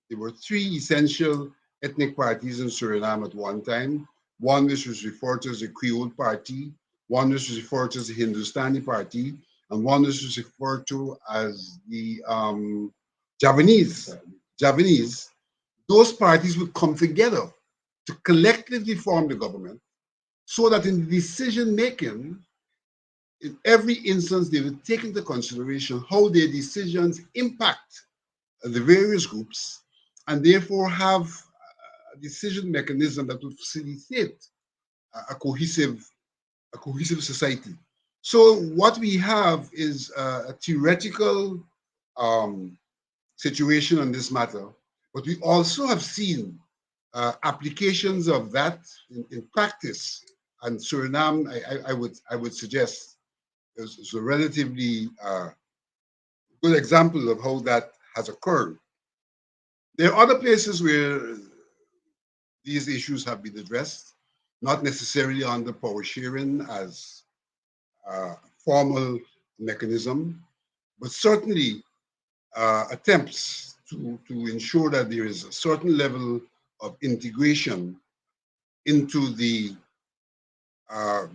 there were three essential ethnic parties in Suriname at one time. One which was referred to as the Creole Party, One is referred to as the Hindustani Party, and one is referred to as the Javanese. Javanese. Those parties would come together to collectively form the government so that in the decision making, in every instance, they would take into consideration how their decisions impact the various groups and therefore have a decision mechanism that would facilitate a cohesive society. So what we have is a theoretical situation on this matter, but we also have seen applications of that in practice. And Suriname, I would suggest, is a relatively good example of how that has occurred. There are other places where these issues have been addressed, not necessarily under power sharing as a formal mechanism, but certainly attempts to ensure that there is a certain level of integration into the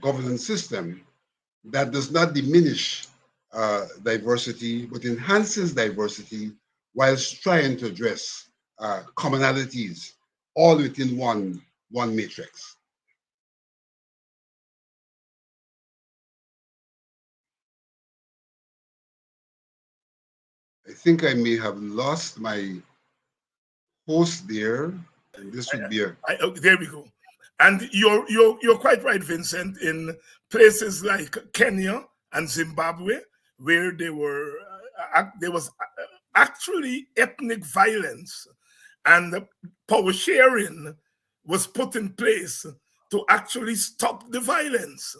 governance system that does not diminish diversity, but enhances diversity whilst trying to address commonalities all within one matrix. I think I may have lost my host there, and this would be a There we go. And you're quite right, Vincent. In places like Kenya and Zimbabwe, where there was actually ethnic violence, and the power sharing was put in place to actually stop the violence.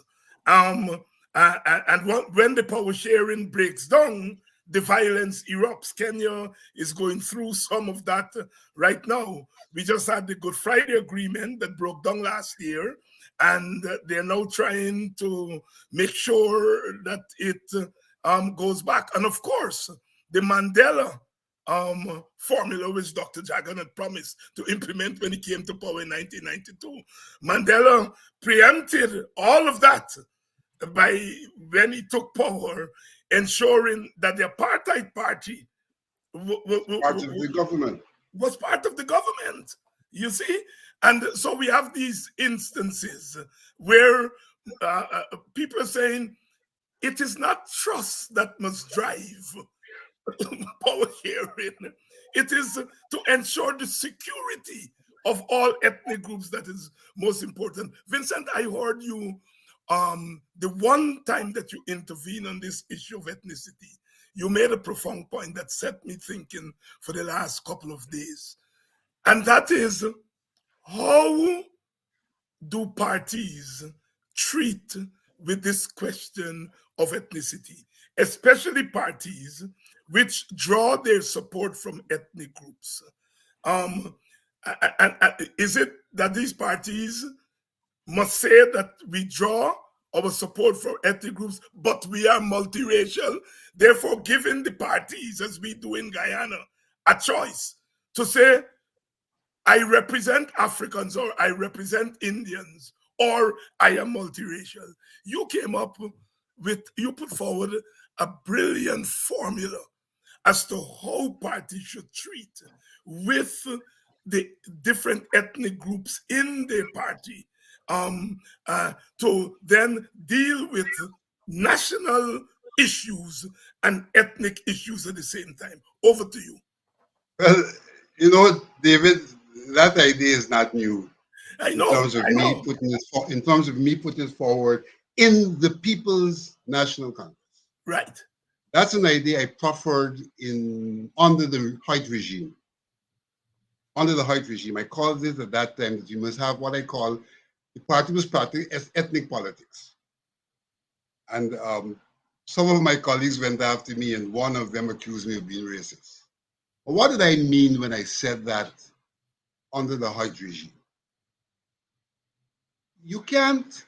Um, and when the power sharing breaks down, the violence erupts. Kenya is going through some of that right now. We just had the Good Friday Agreement that broke down last year, and they're now trying to make sure that it goes back. And of course, the Mandela formula, which Dr. Jagan had promised to implement when he came to power in 1992. Mandela preempted all of that by when he took power, ensuring that the apartheid party part of the government. was part of the government. You see? And so we have these instances where people are saying it is not trust that must drive power sharing. It is to ensure the security of all ethnic groups that is most important. Vincent, I heard you the one time that you intervene on this issue of ethnicity, you made a profound point that set me thinking for the last couple of days. And that is, how do parties treat with this question of ethnicity, especially parties which draw their support from ethnic groups? Is it that these parties must say that we draw our support for ethnic groups, but we are multiracial, therefore giving the parties, as we do in Guyana, a choice to say, I represent Africans, or I represent Indians, or I am multiracial? You put forward a brilliant formula as to how parties should treat with the different ethnic groups in their party, to then deal with national issues and ethnic issues at the same time. Over to you. Well, David, that idea is not new I in know, terms of I know. me putting it forward in the People's National Congress. Right. That's an idea I proffered under the Hoyt regime. Under the Hoyt regime, I called it at that time that you must have what I call the party was practicing ethnic politics. And some of my colleagues went after me, and one of them accused me of being racist. But what did I mean when I said that under the Hoyt regime? You can't,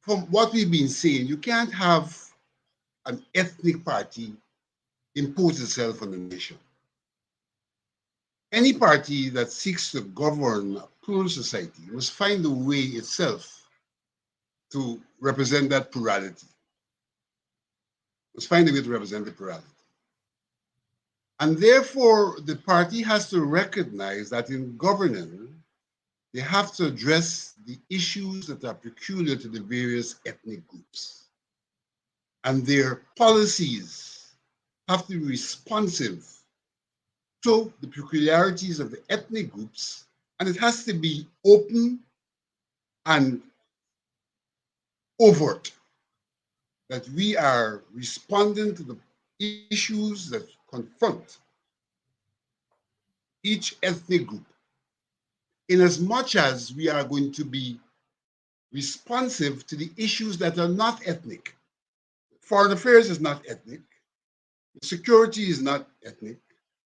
from what we've been saying, you can't have an ethnic party impose itself on the nation. Any party that seeks to govern a plural society must find a way itself to represent that plurality. Let's find a way to represent the plurality. And therefore, the party has to recognize that in governing, they have to address the issues that are peculiar to the various ethnic groups. And their policies have to be responsive to the peculiarities of the ethnic groups, and it has to be open and overt, that we are responding to the issues that confront each ethnic group, in as much as we are going to be responsive to the issues that are not ethnic. Foreign affairs is not ethnic. Security is not ethnic,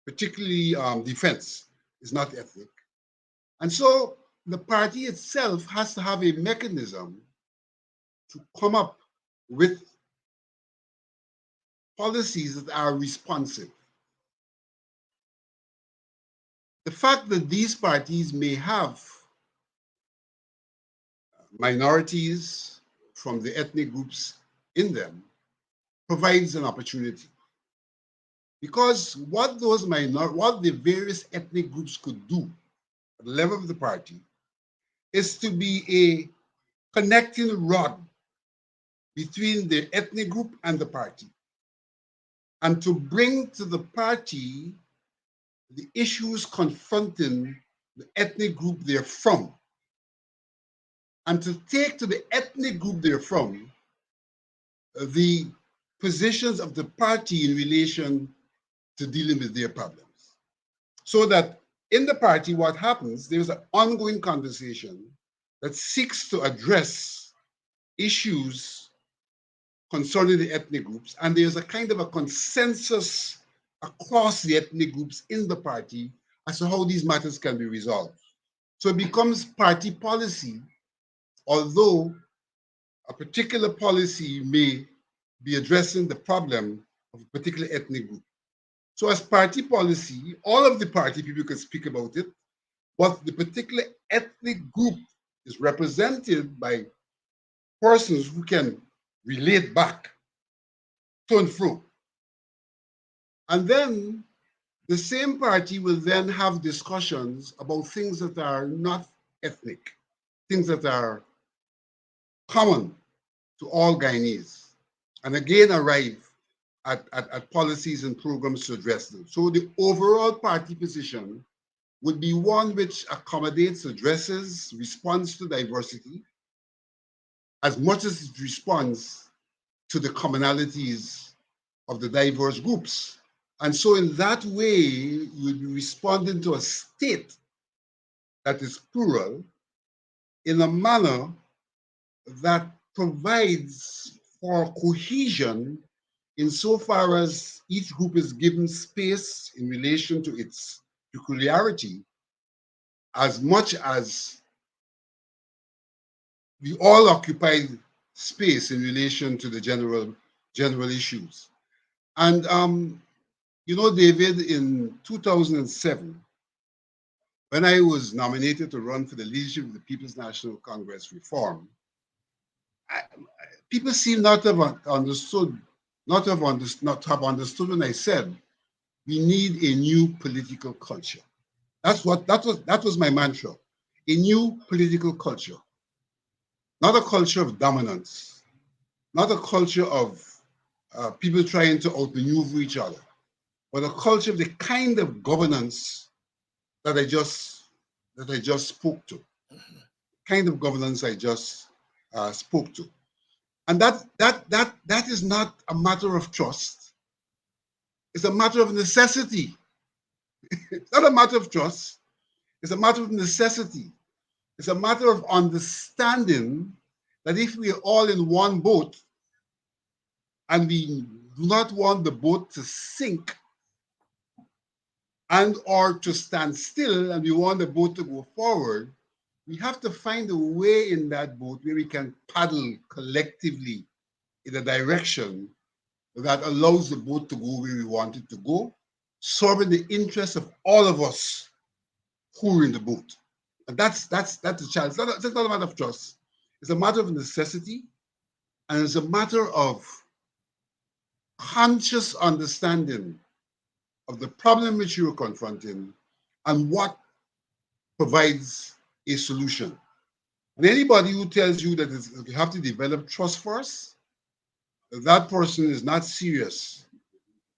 particularly defense is not ethnic. And so the party itself has to have a mechanism to come up with policies that are responsive. The fact that these parties may have minorities from the ethnic groups in them provides an opportunity. Because what the various ethnic groups could do at the level of the party is to be a connecting rod between the ethnic group and the party, and to bring to the party the issues confronting the ethnic group they're from, and to take to the ethnic group they're from the positions of the party in relation to dealing with their problems. So that in the party, what happens, there's an ongoing conversation that seeks to address issues concerning the ethnic groups, and there's a kind of a consensus across the ethnic groups in the party as to how these matters can be resolved. So it becomes party policy, although a particular policy may be addressing the problem of a particular ethnic group. So as party policy, all of the party people can speak about it, but the particular ethnic group is represented by persons who can relate back to and fro. And then the same party will then have discussions about things that are not ethnic, things that are common to all Guyanese, and again arrive at policies and programs to address them. So the overall party position would be one which accommodates, addresses, responds to diversity as much as it responds to the commonalities of the diverse groups. And so in that way, you would be responding to a state that is plural in a manner that provides for cohesion insofar as each group is given space in relation to its peculiarity, as much as we all occupy space in relation to the general issues. And you know, David, in 2007, when I was nominated to run for the leadership of the People's National Congress Reform, people seem not to have understood when I said we need a new political culture. That was my mantra, a new political culture, not a culture of dominance, not a culture of people trying to outmaneuver each other, but a culture of the kind of governance that I just spoke to, kind of governance I just spoke to. And that is not a matter of trust. It's a matter of necessity. It's not a matter of trust. It's a matter of necessity. It's a matter of understanding that if we are all in one boat and we do not want the boat to sink and or to stand still, and we want the boat to go forward, we have to find a way in that boat where we can paddle collectively in a direction that allows the boat to go where we want it to go, serving the interests of all of us who are in the boat. And that's the challenge. It's not a matter of trust. It's a matter of necessity, and it's a matter of conscious understanding of the problem which you are confronting and what provides a solution. And anybody who tells you that you have to develop trust first, that person is not serious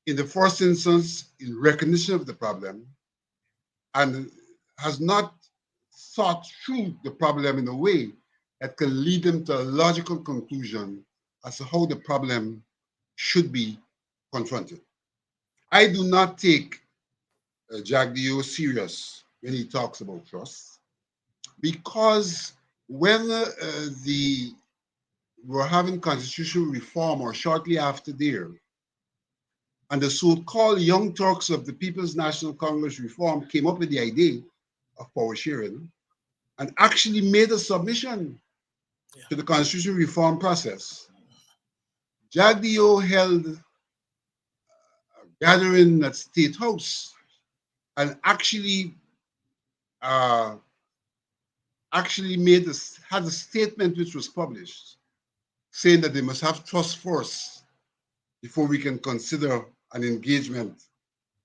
in the first instance in recognition of the problem and has not thought through the problem in a way that can lead them to a logical conclusion as to how the problem should be confronted. I do not take Jagdeo serious when he talks about trust because when the we're having constitutional reform or shortly after there, and the so-called Young Turks of the People's National Congress reform came up with the idea of power sharing and actually made a submission to the constitutional reform process. Jagdeo held a gathering at State House and uh, actually had a statement which was published saying that they must have trust first before we can consider an engagement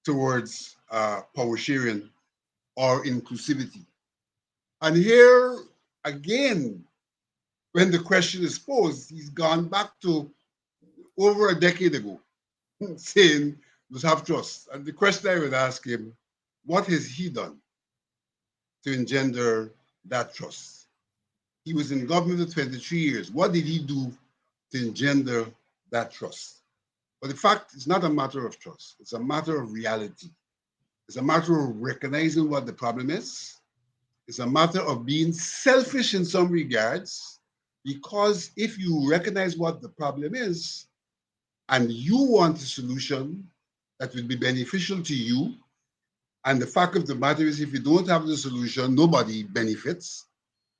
towards power sharing or inclusivity. And here again, when the question is posed, he's gone back to over a decade ago, saying must have trust. And the question I would ask him, what has he done to engender that trust? He was in government for 23 years. What did he do to engender that trust? But in fact, it's not a matter of trust. It's a matter of reality. It's a matter of recognizing what the problem is. It's a matter of being selfish in some regards, because if you recognize what the problem is and you want a solution that will be beneficial to you, and the fact of the matter is if you don't have the solution, nobody benefits,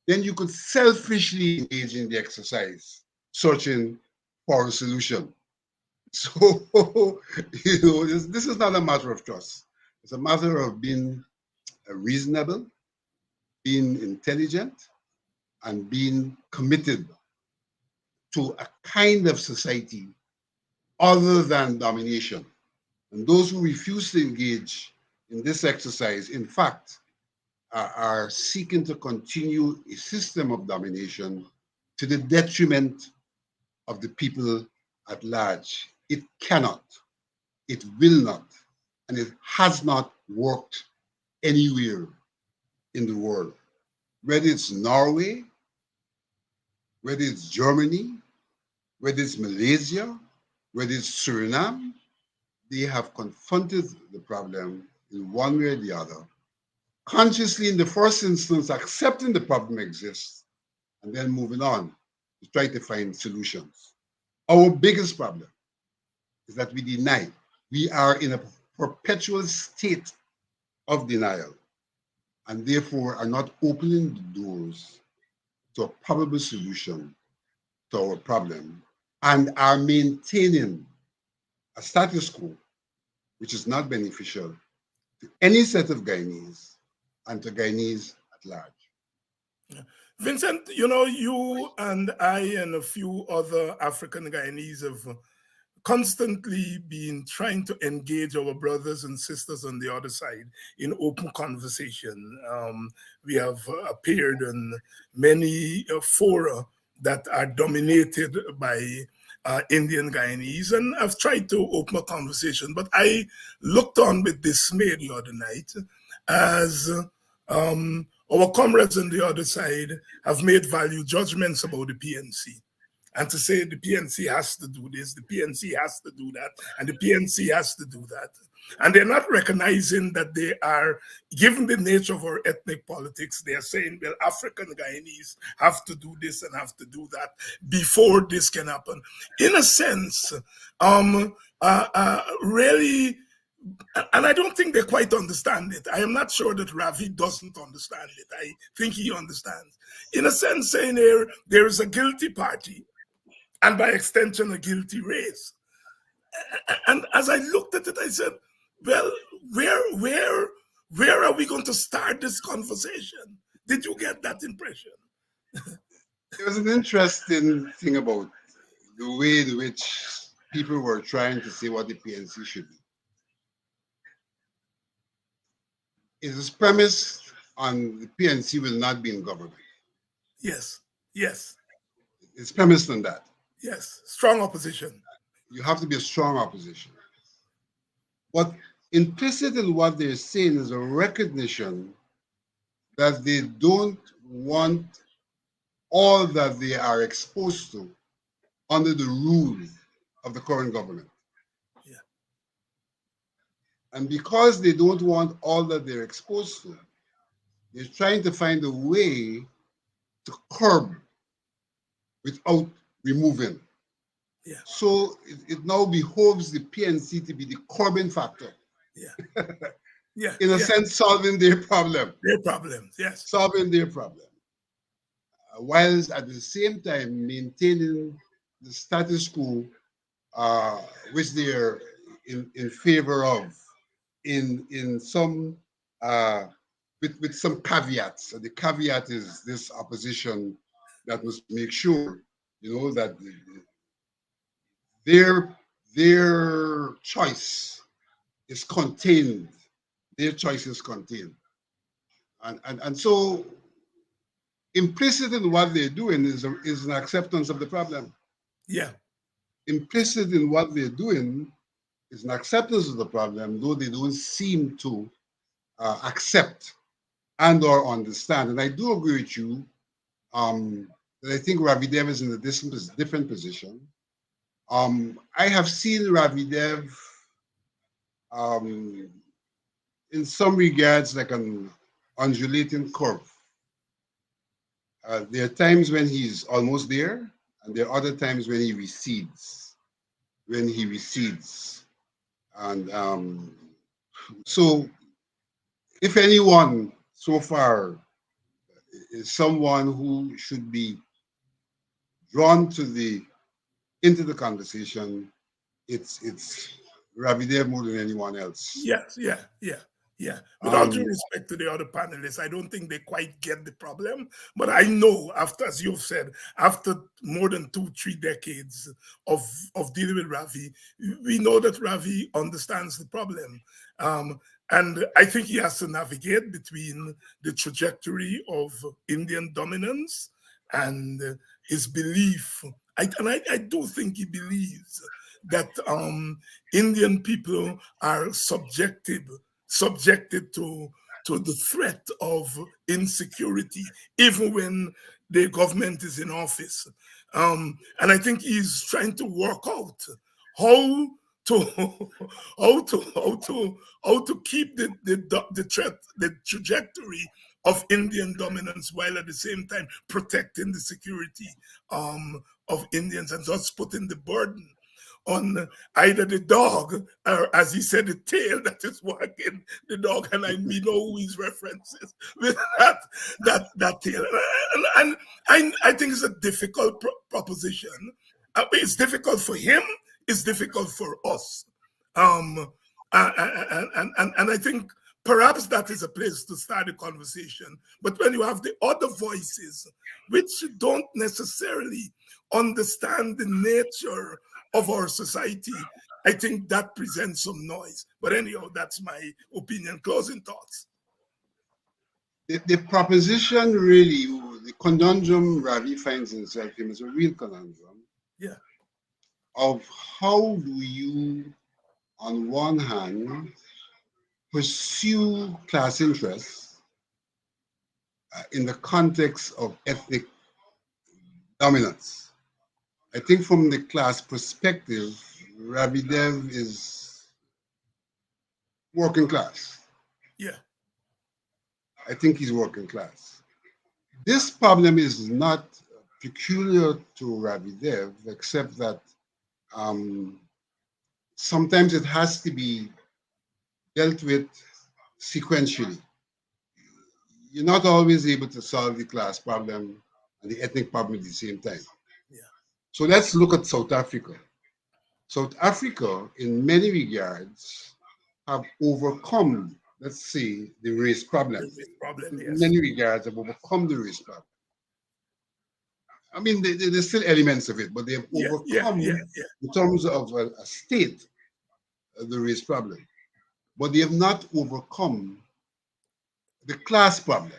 then you could selfishly engage in the exercise, searching for a solution. So, this is not a matter of trust. It's a matter of being reasonable, being intelligent, and being committed to a kind of society other than domination. And those who refuse to engage in this exercise, in fact, are seeking to continue a system of domination to the detriment of the people at large. It cannot, it will not, and it has not worked anywhere in the world. Whether it's Norway, whether it's Germany, whether it's Malaysia, whether it's Suriname, they have confronted the problem in one way or the other, consciously in the first instance accepting the problem exists, and then moving on to try to find solutions. Our biggest problem is that we deny. We are in a perpetual state of denial, and therefore are not opening the doors to a probable solution to our problem, and are maintaining a status quo which is not beneficial to any set of Guyanese and to Guyanese at large. Vincent, you know, you and I and a few other African Guyanese have constantly been trying to engage our brothers and sisters on the other side in open conversation. We have appeared in many fora that are dominated by Indian Guyanese, and I've tried to open a conversation, but I looked on with dismay the other night as our comrades on the other side have made value judgments about the PNC. And to say the PNC has to do this, the PNC has to do that, and the PNC has to do that. And they're not recognizing that they are, given the nature of our ethnic politics, they are saying, well, African Guyanese have to do this and have to do that before this can happen. In a sense, really, and I don't think they quite understand it. I am not sure that Ravi doesn't understand it. I think he understands. In a sense, saying there is a guilty party, and by extension, a guilty race. And as I looked at it, I said, well, where are we going to start this conversation? Did you get that impression? There was an interesting thing about the way in which people were trying to say what the PNC should be. It is premised on the PNC will not be in government. Yes, yes, It's premised on that. yes. Strong opposition. You have to be a strong opposition. But implicit in what they're saying is a recognition that they don't want all that they are exposed to under the rule of the current government. Yeah, And because they don't want all that they're exposed to, they're trying to find a way to curb without removing. yeah, So it now behoves the PNC to be the curbing factor, yeah, yeah, in a yeah. sense, solving their problem, Their problems. Yes. solving their problem, whilst at the same time maintaining the status quo, uh, which they are in favor of, in some uh, with some caveats. And the caveat is this opposition that must make sure, that their their choice is contained. Their choice is contained, and so implicit in what they're doing is an acceptance of the problem. Yeah, Implicit in what they're doing is an acceptance of the problem, though they don't seem to accept and or understand. And I do agree with you that I think Ravidev is in a different position. I have seen Ravidev um, in some regards like an undulating curve. There are times when he's almost there, and there are other times when he recedes. When he recedes, and so if anyone so far is someone who should be drawn into the conversation, it's Ravidev more than anyone else. yes, yeah, yeah, yeah. With all due Um, respect to the other panelists, I don't think they quite get the problem. But I know, after, as you've said, after more than 2, 3 decades of dealing with Ravi, we know that Ravi understands the problem. Um, and I think he has to navigate between the trajectory of Indian dominance and his belief. I do think he believes that Indian people are subjected to the threat of insecurity, even when the government is in office. And I think he's trying to work out how to how to keep the trajectory of Indian dominance while at the same time protecting the security of Indians, and thus putting the burden on either the dog or, as he said, the tail that is wagging the dog, and we know who his references with that tail. And I think it's a difficult proposition. It's difficult for him. It's difficult for us. Um, and I think perhaps that is a place to start a conversation. But when you have the other voices, which don't necessarily understand the nature of our society, I think that presents some noise. But anyhow, that's my opinion. Closing thoughts. the proposition really, the conundrum Ravi finds himself in is a real conundrum Yeah, of how do you, on one hand, pursue class interests in the context of ethnic dominance. I think from the class perspective, Ravidev is working class. yeah, I think he's working class. This problem is not peculiar to Ravidev, except that um, sometimes it has to be dealt with sequentially. You're not always able to solve the class problem and the ethnic problem at the same time. yeah. So let's look at South Africa. South Africa, in many regards, have overcome, let's say, the race problem. There is problem, In yes. many regards, have overcome the race problem. I mean, there's still elements of it, but they have Yeah, yeah, overcome, yeah, yeah. in terms of a state, the race problem. But they have not overcome the class problem.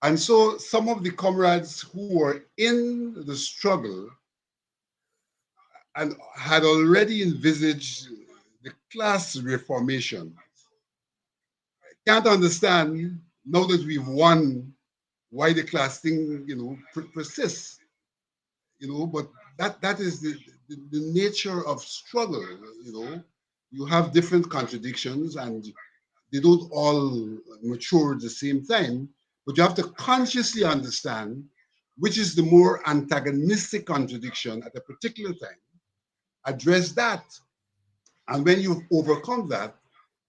And so some of the comrades who were in the struggle and had already envisaged the class reformation can't understand, now that we've won, why the class thing, persists, but that is the nature of struggle, you know. You have different contradictions and they don't all mature at the same time, but you have to consciously understand which is the more antagonistic contradiction at a particular time, address that. And when you've overcome that,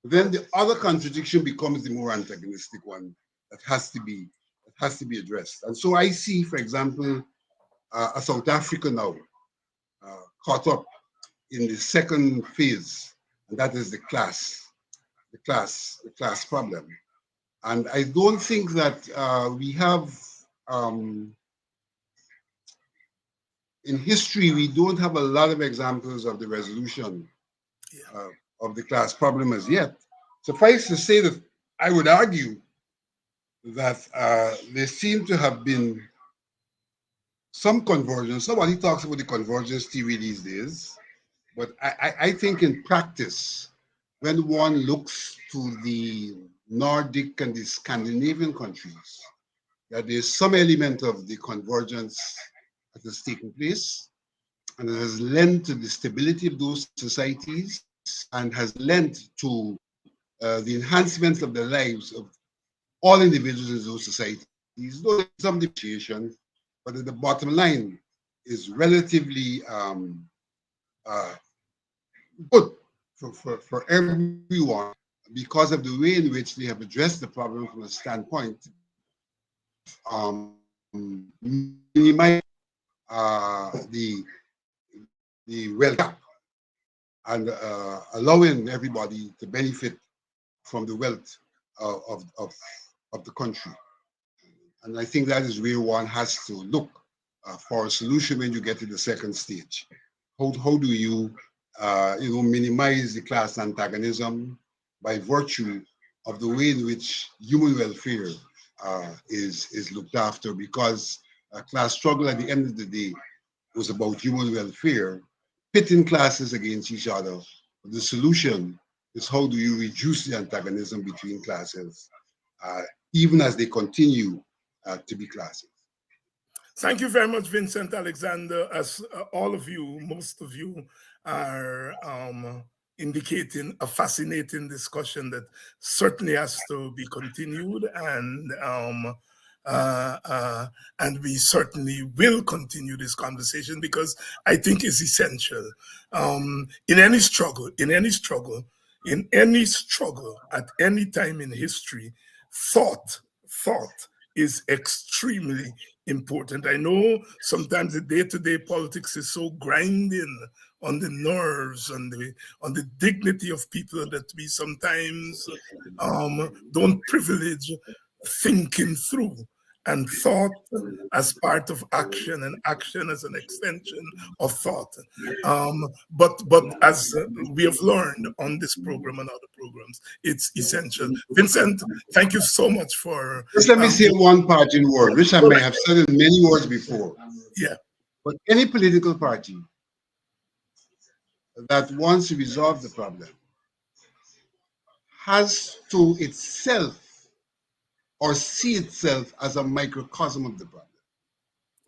then the other contradiction becomes the more antagonistic one that has to be addressed. And so I see, for example, a South Africa now caught up in the second phase, and that is the class problem. And I don't think that we have, um, in history, we don't have a lot of examples of the resolution Yeah. uh, of the class problem as yet. Suffice to say that I would argue that there seem to have been some convergence. Nobody talks about the convergence theory these days, but I think in practice, when one looks to the Nordic and the Scandinavian countries, that there's some element of the convergence that has taken place, and it has lent to the stability of those societies and has lent to the enhancement of the lives of all individuals in those societies, though there's some differentiation, but at the bottom line is relatively uh, good for everyone because of the way in which they have addressed the problem from a standpoint minimize the wealth gap and allowing everybody to benefit from the wealth of the country. And I think that is where one has to look for a solution when you get to the second stage. How do you, minimize the class antagonism by virtue of the way in which human welfare is looked after? Because class struggle at the end of the day was about human welfare, pitting classes against each other. But the solution is how do you reduce the antagonism between classes, uh, even as they continue to be classes. Thank you very much, Vincent Alexander. As all of you, most of you, are indicating a fascinating discussion that certainly has to be continued, uh, uh, and we certainly will continue this conversation because I think it's essential. In any struggle, at any time in history, thought is extremely important. I know sometimes the day-to-day politics is so grinding on the nerves, on the dignity of people, that we sometimes don't privilege thinking through, and thought as part of action, and action as an extension of thought. But as we have learned on this program and other programs, it's essential. Vincent, thank you so much for Just let me say one parting word, which I may have said in many words before. yeah. But any political party that wants to resolve the problem has to itself or see itself as a microcosm of the problem.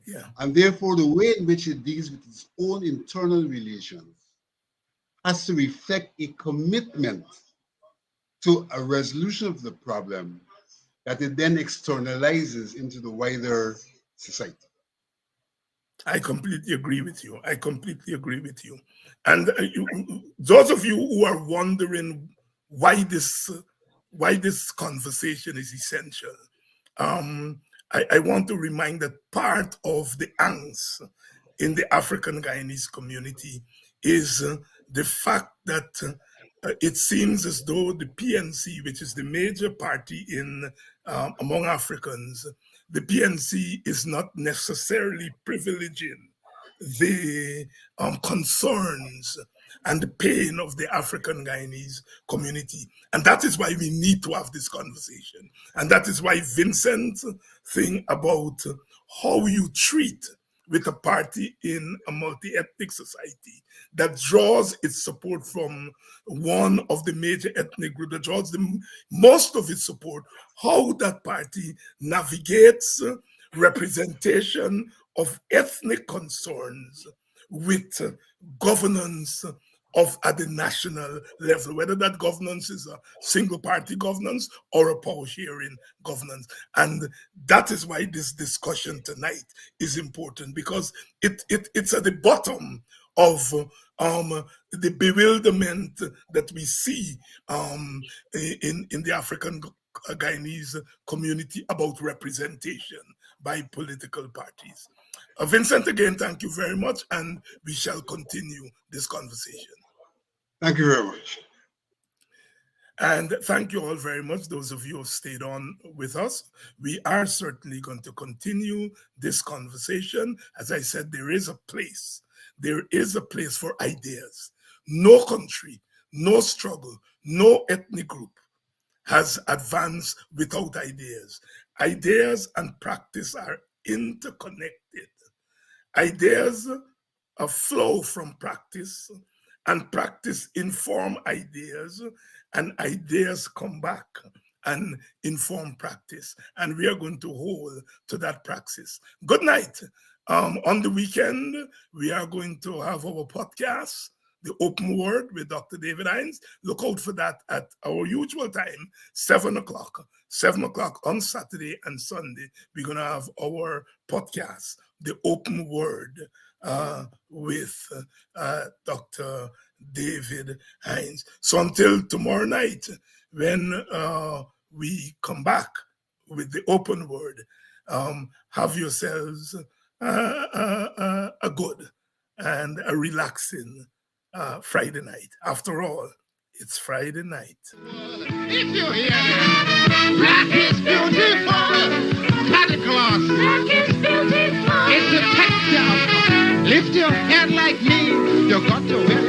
Yeah, And therefore, the way in which it deals with its own internal relations has to reflect a commitment to a resolution of the problem that it then externalizes into the wider society. I completely agree with you. I completely agree with you. And those of you who are wondering why this conversation is essential, I want to remind that part of the angst in the African Guyanese community is the fact that it seems as though the PNC, which is the major party in among Africans, the PNC is not necessarily privileging the concerns and the pain of the African Guyanese community. And that is why we need to have this conversation. And that is why Vincent's thing about how you treat with a party in a multi-ethnic society that draws its support from one of the major ethnic groups, that draws most of its support, how that party navigates representation of ethnic concerns with governance at the national level, whether that governance is a single party governance or a power sharing governance. And that is why this discussion tonight is important, because it's at the bottom of the bewilderment that we see in the African Guyanese community about representation by political parties. Vincent, again, thank you very much, and we shall continue this conversation. Thank you very much. And thank you all very much, those of you who stayed on with us. We are certainly going to continue this conversation. As I said, there is a place. There is a place for ideas. No country, no struggle, no ethnic group has advanced without ideas. Ideas and practice are interconnected. Ideas flow from practice, and practice inform ideas, and ideas come back and inform practice. And we are going to hold to that practice. Good night. On the weekend, we are going to have our podcast, The Open Word with Dr. David Hines. Look out for that at our usual time, 7 o'clock. 7 o'clock on Saturday and Sunday, we're going to have our podcast, The Open Word, with Dr. David Hines. So until tomorrow night, when we come back with The Open Word, have yourselves a good and a relaxing Friday night. After all, it's Friday night. If you hear that, black is beautiful. Santa Claus. Black is beautiful. It's a texture. Lift your head like me. You got to wear